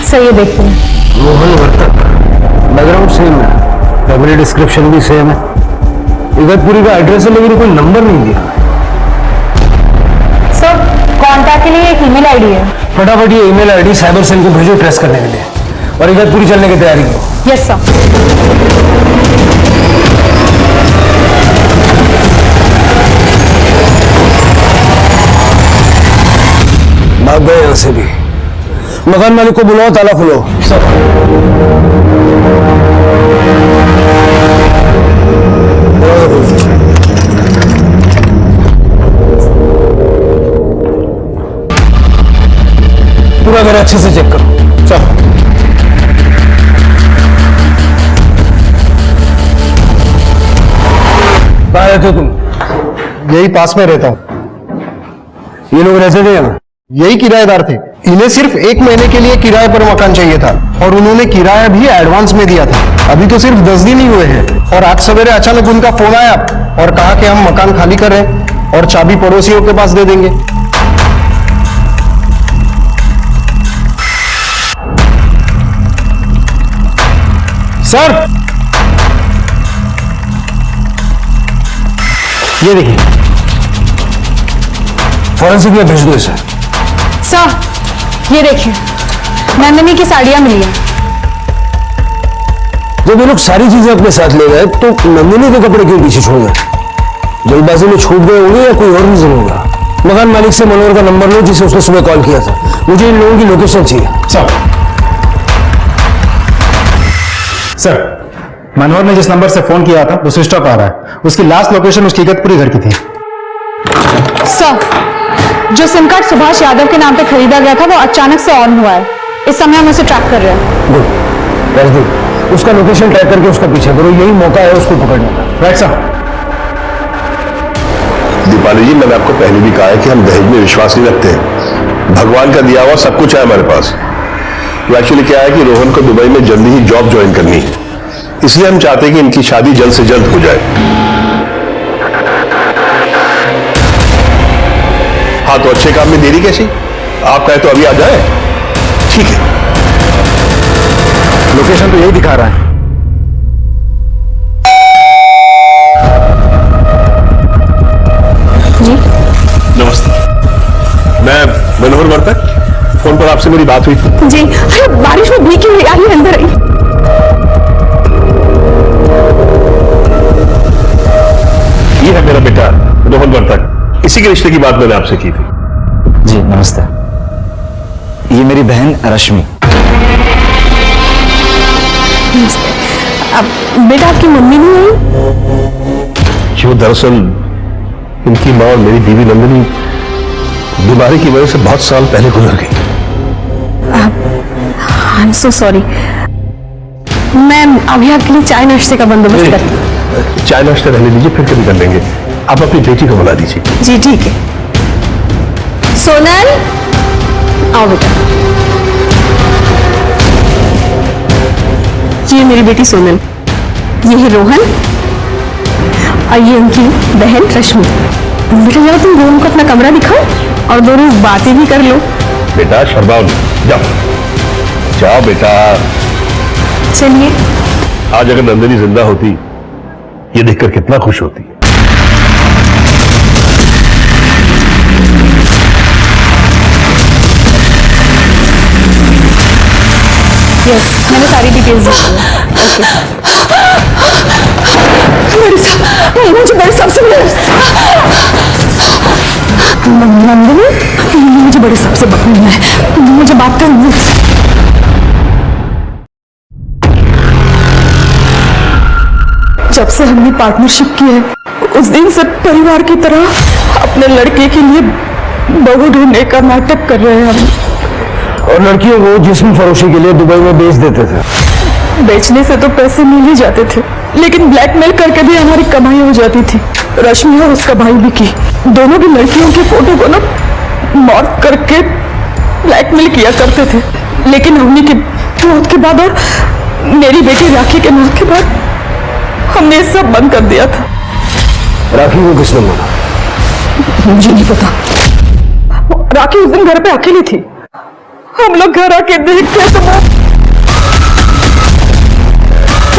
C: सही है, देखते हैं।
P: रोहन वर्तक, बैकग्राउंड सेम है, फैमिली डिस्क्रिप्शन भी सेम है, इगतपुरी का एड्रेस है लेकिन कोई नंबर नहीं दिया।
C: सर, कांटेक्ट के लिए एक ईमेल आईडी है।
P: फटाफट ये ईमेल आईडी साइबर सेल को भेजो ट्रेस करने के लिए, और इगतपुरी चलने की तैयारी करो।
C: Yes sir.
P: भाग गए यहां से भी। मकान मालिक को बुलाओ, ताला खुलो। पूरा घर अच्छे से चेक करो। चल। कहाँ रहते हो तुम?
R: यही पास में रहता हूँ।
P: ये लोग रहते थे यहाँ?
R: यही किराएदार थे। इन्हें सिर्फ 1 महीने के लिए किराए पर मकान चाहिए था और उन्होंने किराया भी एडवांस में दिया था। अभी तो सिर्फ 10 दिन ही हुए हैं और आज सवेरे अचानक उनका फोन आया और कहा कि हम मकान खाली कर रहे हैं और चाबी पड़ोसियों के पास दे देंगे।
P: सर, ये देखिए, फॉरेंसिक में भेज दो इसे।
C: सर, ये देखिए, नंदिनी की साड़ियां मिली हैं।
P: जब ये लोग सारी चीजें अपने साथ ले गए तो नंदिनी के कपड़े क्यों पीछे छोड़ गए? जल्दबाजी में छूट गए होंगे या कोई और रीजन होगा? मकान मालिक से मनोहर का नंबर लो जिसे उसने सुबह कॉल किया था। मुझे इन लोगों की लोकेशन चाहिए।
R: सर, मनोहर ने जिस नंबर से फोन किया था वो स्विच ऑफ आ रहा है। उसकी लास्ट लोकेशन उसकी इगतपुरी घर की थी।
C: सर, जो सिम कार्ड सुभाष यादव के नाम पे खरीदा गया था वो अचानक से ऑन हुआ है। इस समय हम उसे ट्रैक कर रहे हैं।
P: गुड, राजदीप, उसका लोकेशन ट्रैक करके उसका पीछा करो। यही मौका है उसको पकड़ने का।
R: Right sir.
L: दीपाली जी, मैंने आपको पहले भी कहा है कि हम दहेज में विश्वास नहीं रखते हैं। भगवान का दिया हुआ सब कुछ है हमारे पास। तो एक्चुअली क्या है कि रोहन को दुबई में जल्दी ही जॉब ज्वाइन करनी है, इसलिए हम चाहते हैं कि इनकी शादी जल्द से जल्द हो जाए। हाँ, तो अच्छे काम में देरी कैसी? आप कहे तो अभी आ जाए। ठीक है,
R: लोकेशन तो यही दिखा रहा है।
C: जी
L: नमस्ते, मैं मनोहर वर्तक। फोन पर आपसे मेरी बात हुई थी।
C: जी, अरे बारिश में भीगी हुई, आइए अंदर आइए।
L: ये है मेरा बेटा रोहन वर्तक। इसी के रिश्ते की बात मैंने आपसे की थी।
E: जी नमस्ते, ये मेरी बहन रश्मि।
C: बेटा, आपकी मम्मी नहीं आई?
L: क्यों? दरअसल इनकी माँ और मेरी बीवी नंदिनी बीमारी की वजह से बहुत साल पहले गुजर गई।
C: I am so sorry. मैं अभी आपके लिए चाय नाश्ते का बंदोबस्त करती हूँ।
L: चाय नाश्ता रहने दीजिए, फिर कभी कर लेंगे। आप अपनी बेटी को बुला दीजिए।
C: जी ठीक है। सोनल, आओ बेटा। ये मेरी बेटी सोनल, ये है रोहन और ये उनकी बहन रश्मि। बेटा जाओ, तुम रोहन को अपना कमरा दिखाओ और दोनों बातें भी कर लो।
L: बेटा शर्माओ नहीं, जाओ जाओ बेटा।
C: चलिए।
L: आज अगर नंदिनी जिंदा होती, ये देखकर कितना खुश होती।
C: यस, मैंने सारी डिटेल्स दी है। ओके। मुझे बड़े साहब से नंदिनी, मुझे बड़े साहब से बात करना है। मुझे बात करनी है। जब से हमने पार्टनरशिप की है, उस दिन से परिवार की तरह अपने लड़के के लिए बहू ढूंढने का नाटक कर रहे हैं हम।
P: और लड़कियों को जिस्म फरोशी के लिए दुबई में बेच देते थे।
C: बेचने से तो पैसे मिल ही जाते थे, लेकिन ब्लैकमेल करके भी हमारी कमाई हो जाती थी। रश्मि और उसका भाई विकी दोनों भी लड़कियों की फोटो को ना मॉर्फ करके ब्लैकमेल किया करते थे। लेकिन हमने की मौत के बाद और मेरी बेटी राखी के मौत के बाद हमने सब बंद कर दिया था।
P: राखी को किसने मारा?
C: मुझे नहीं पता। राखी उस दिन घर पे अकेली थी। हम लोग घर आके देखते तो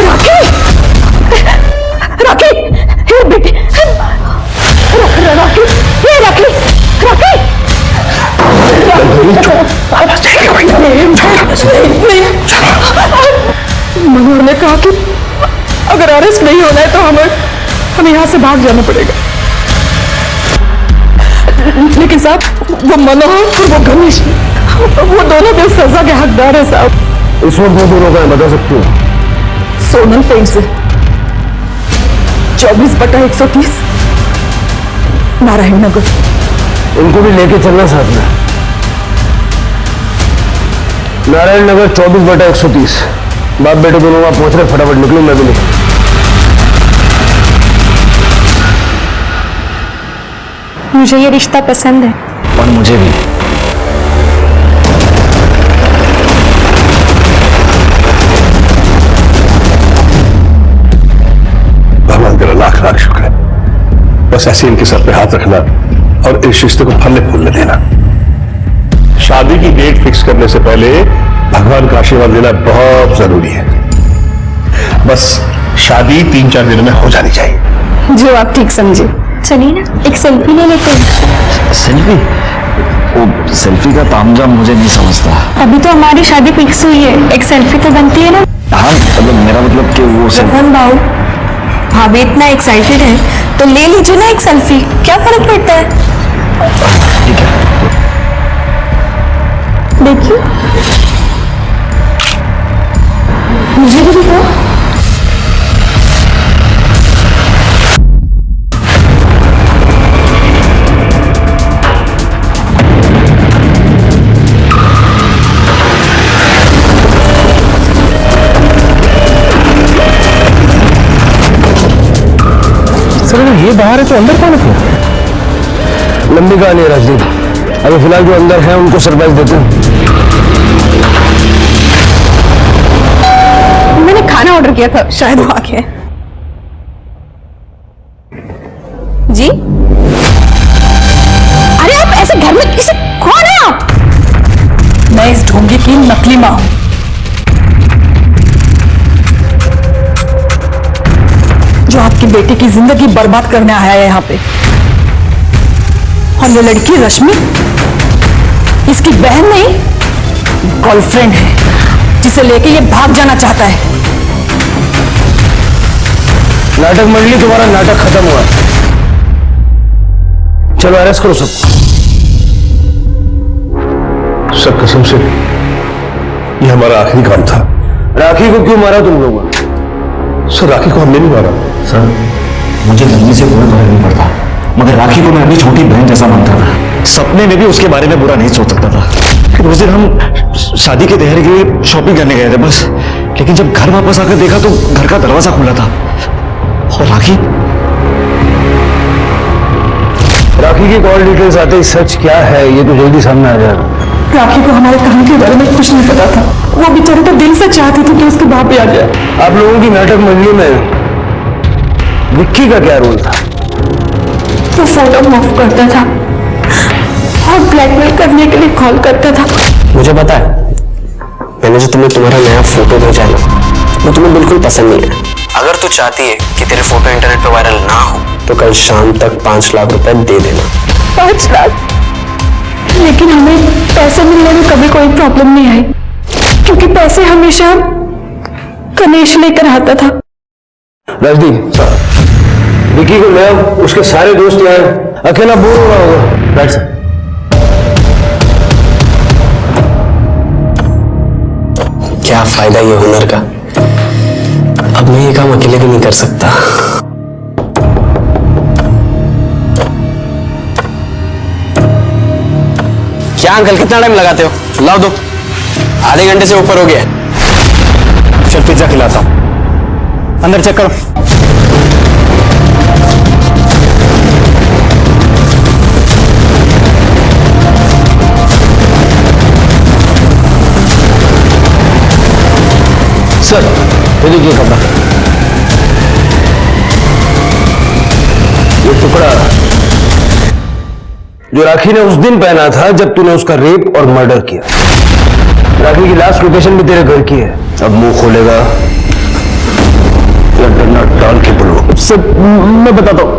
C: राखी राखी हे बेटी राखी हे राखी राखी मनोहर ने कहा कि अगर अरेस्ट नहीं होना है तो हमें यहाँ से भाग जाना पड़ेगा। लेकिन साहब वो मनोहर और वो गणेश वो दोनों भी सजा के हकदार है साहब।
P: इस वक्त वो दोनों का बता सकती हूँ?
C: सोनल पेंट से 24/130 नारायण नगर।
P: उनको भी लेके चलना साथ में। नारायण नगर 24/130। बाप बेटे दोनों वहां पहुंच रहे, फटाफट निकलो, मैं भी निकलूं।
D: मुझे ये रिश्ता पसंद है।
E: और मुझे भी।
L: भगवान तेरा लाख लाख शुक्र है। बस ऐसे इनके सर पे हाथ रखना और इस रिश्ते को फलने फूलने देना। शादी की डेट फिक्स करने से पहले भगवान का आशीर्वाद लेना बहुत जरूरी है। बस शादी 3-4 दिनों में हो जानी चाहिए।
D: जो आप ठीक समझे। चलिए ना एक सेल्फी ले लेते हैं।
E: सेल्फी? वो सेल्फी का तामझाम मुझे नहीं समझता।
D: अभी तो हमारी शादी फिक्स हुई है, एक सेल्फी तो बनती है ना।
E: हाँ मतलब मेरा मतलब कि वो
D: भाऊ भाभी इतना एक्साइटेड है तो ले लीजिए ना एक सेल्फी, क्या फर्क पड़ता है।
E: ठीक है।
D: देखिए मुझे भी दिखाओ।
P: ये बाहर है तो अंदर कौन है? लंबी कहानी है राजदीप। अभी फिलहाल जो अंदर है उनको सरप्राइज देते हैं।
C: मैंने खाना ऑर्डर किया था, शायद वो आ गया है। जी अरे आप ऐसे घर में किसी कौन है आप? मैं इस ढोंगी की नकली मां हूं। जो आपकी बेटी की जिंदगी बर्बाद करने आया है यहाँ पे। और ये लड़की रश्मि इसकी बहन नहीं गर्लफ्रेंड है, जिसे लेके ये भाग जाना चाहता है।
P: नाटक मंडली, तुम्हारा नाटक खत्म हुआ। चलो अरेस्ट करो सबको।
L: सर कसम से ये हमारा आखिरी काम था।
P: राखी को क्यों मारा तुम लोगों?
L: सर राखी को हमने नहीं मारा।
E: सर मुझे मरने से कोई फर्क नहीं पड़ता, मगर राखी को मैं अपनी छोटी बहन जैसा मानता था। सपने में भी उसके बारे में बुरा नहीं सोच सकता था। फिर उस दिन हम शादी के तैयारी के लिए शॉपिंग करने गए थे बस, लेकिन जब घर वापस आकर देखा तो घर का दरवाजा खुला था और राखी
P: की कॉल डिटेल्स आते ही सच क्या है ये तो जल्दी सामने आ जाएगा।
C: राखी को हमारे काम के बारे में कुछ नहीं पता था। वो बेचारे तो दिल से चाहते थे कि उसके बाप भी आ जाए।
P: आप लोगों की नाटक मंडली में विक्की का क्या रोल था?
C: वो फोटो मूव करता था और ब्लैकमेल करने के लिए कॉल करता था।
S: मुझे पता है, मैंने जो तुम्हारा नया फोटो भेजा है वो तुम्हें बिल्कुल पसंद नहीं है। अगर तू चाहती है कि तेरे फोटो इंटरनेट पर वायरल ना हो तो कल शाम तक 5 लाख रुपए दे देना।
C: 5 लाख? लेकिन हमें पैसे मिलने में कभी कोई प्रॉब्लम नहीं आई, क्योंकि पैसे हमेशा गणेश लेकर आता था।
P: राजदीप सर, विक्की को ले आओ, उसके सारे दोस्त यहाँ हैं, अकेला बोर हो रहा होगा। Right sir.
S: क्या फायदा ये हुनर का, अब मैं ये काम अकेले भी नहीं कर सकता। क्या अंकल कितना टाइम लगाते हो? लाओ दो, आधे घंटे से ऊपर हो गया।
E: चल पिज्जा खिलाता हूं, अंदर चेक करो।
P: सर देखिए कपड़ा, ये टुकड़ा जो राखी ने उस दिन पहना था जब तूने उसका रेप और मर्डर किया। राखी की लास्ट लोकेशन भी तेरे घर की है। अब मुंह खोलेगा या डंडा डाल के बोलो।
S: सर मैं बताता हूँ।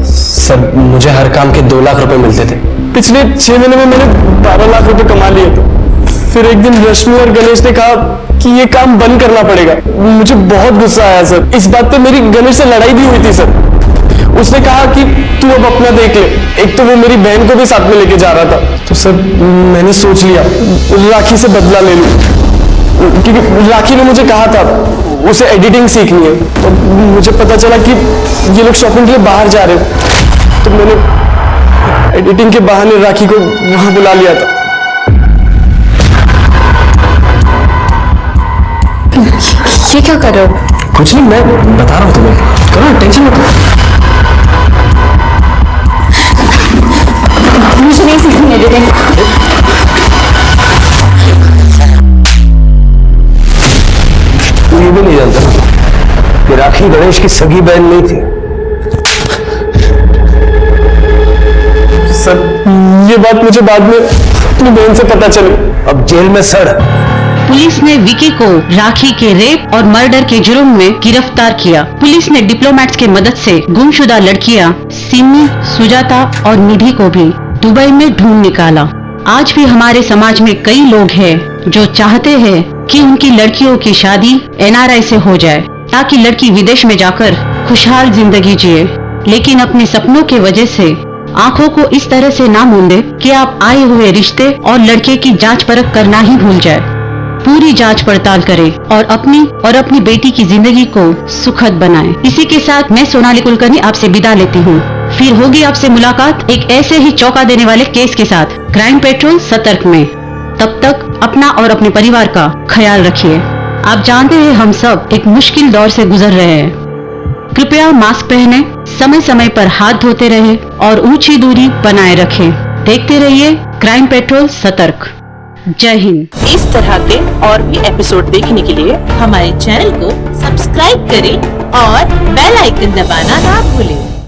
S: सर मुझे हर काम के 2 लाख रुपए मिलते थे।
I: पिछले 6 महीने में मैंने 12 लाख रुपए कमा लिए थे। फिर एक दिन रश्मि और गणेश ने कहा कि ये काम बंद करना पड़ेगा। मुझे बहुत गुस्सा आया सर। इस बात पे मेरी गणेश से लड़ाई भी हुई थी सर। उसने कहा कि तू अब अपना देख ले। एक तो वो मेरी बहन को भी साथ में लेके जा रहा था। तो सर मैंने सोच लिया राखी से बदला ले लूं, क्योंकि राखी ने मुझे कहा था उसे एडिटिंग सीखनी है। तो मुझे पता चला कि ये लोग शॉपिंग के लिए बाहर जा रहे हैं, तो मैंने एडिटिंग के बहाने राखी को वहां बुला लिया था।
C: ये क्या कर रहे हो?
S: कुछ नहीं, मैं बता रहा हूँ तुम्हें। करो टेंशन मत लो।
C: मुझे नहीं सीखनी एडिटिंग।
P: तू ये भी नहीं जानता कि राखी गणेश की सगी बहन नहीं थी।
I: सर ये बात मुझे बाद में अपनी बहन से पता चली।
P: अब जेल में सड़।
O: पुलिस ने विकी को राखी के रेप और मर्डर के जुर्म में गिरफ्तार किया। पुलिस ने डिप्लोमेट्स के मदद से गुमशुदा लड़कियां सिमी, सुजाता और निधि को भी दुबई में ढूंढ निकाला। आज भी हमारे समाज में कई लोग हैं जो चाहते हैं कि उनकी लड़कियों की शादी NRI से हो जाए, ताकि लड़की विदेश में जाकर खुशहाल जिंदगी जिए, लेकिन अपने सपनों के वजह से आंखों को इस तरह से ना मूंदे कि आप आए हुए रिश्ते और लड़के की जांच परख करना ही भूल जाए। पूरी जांच पड़ताल करें और अपनी बेटी की जिंदगी को सुखद बनाएं। इसी के साथ मैं सोनाली कुलकर्णी आपसे विदा लेती हूँ। फिर होगी आपसे मुलाकात एक ऐसे ही चौंका देने वाले केस के साथ क्राइम पेट्रोल सतर्क में। तब तक अपना और अपने परिवार का ख्याल रखिए। आप जानते हैं हम सब एक मुश्किल दौर से गुजर रहे हैं। कृपया मास्क पहने, समय समय पर हाथ धोते रहे और ऊंची दूरी बनाए रखें। देखते रहिए क्राइम पेट्रोल सतर्क। जय हिंद।
T: इस तरह के और भी एपिसोड देखने के लिए हमारे चैनल को सब्सक्राइब करें और बेल आइकन दबाना ना भूलें।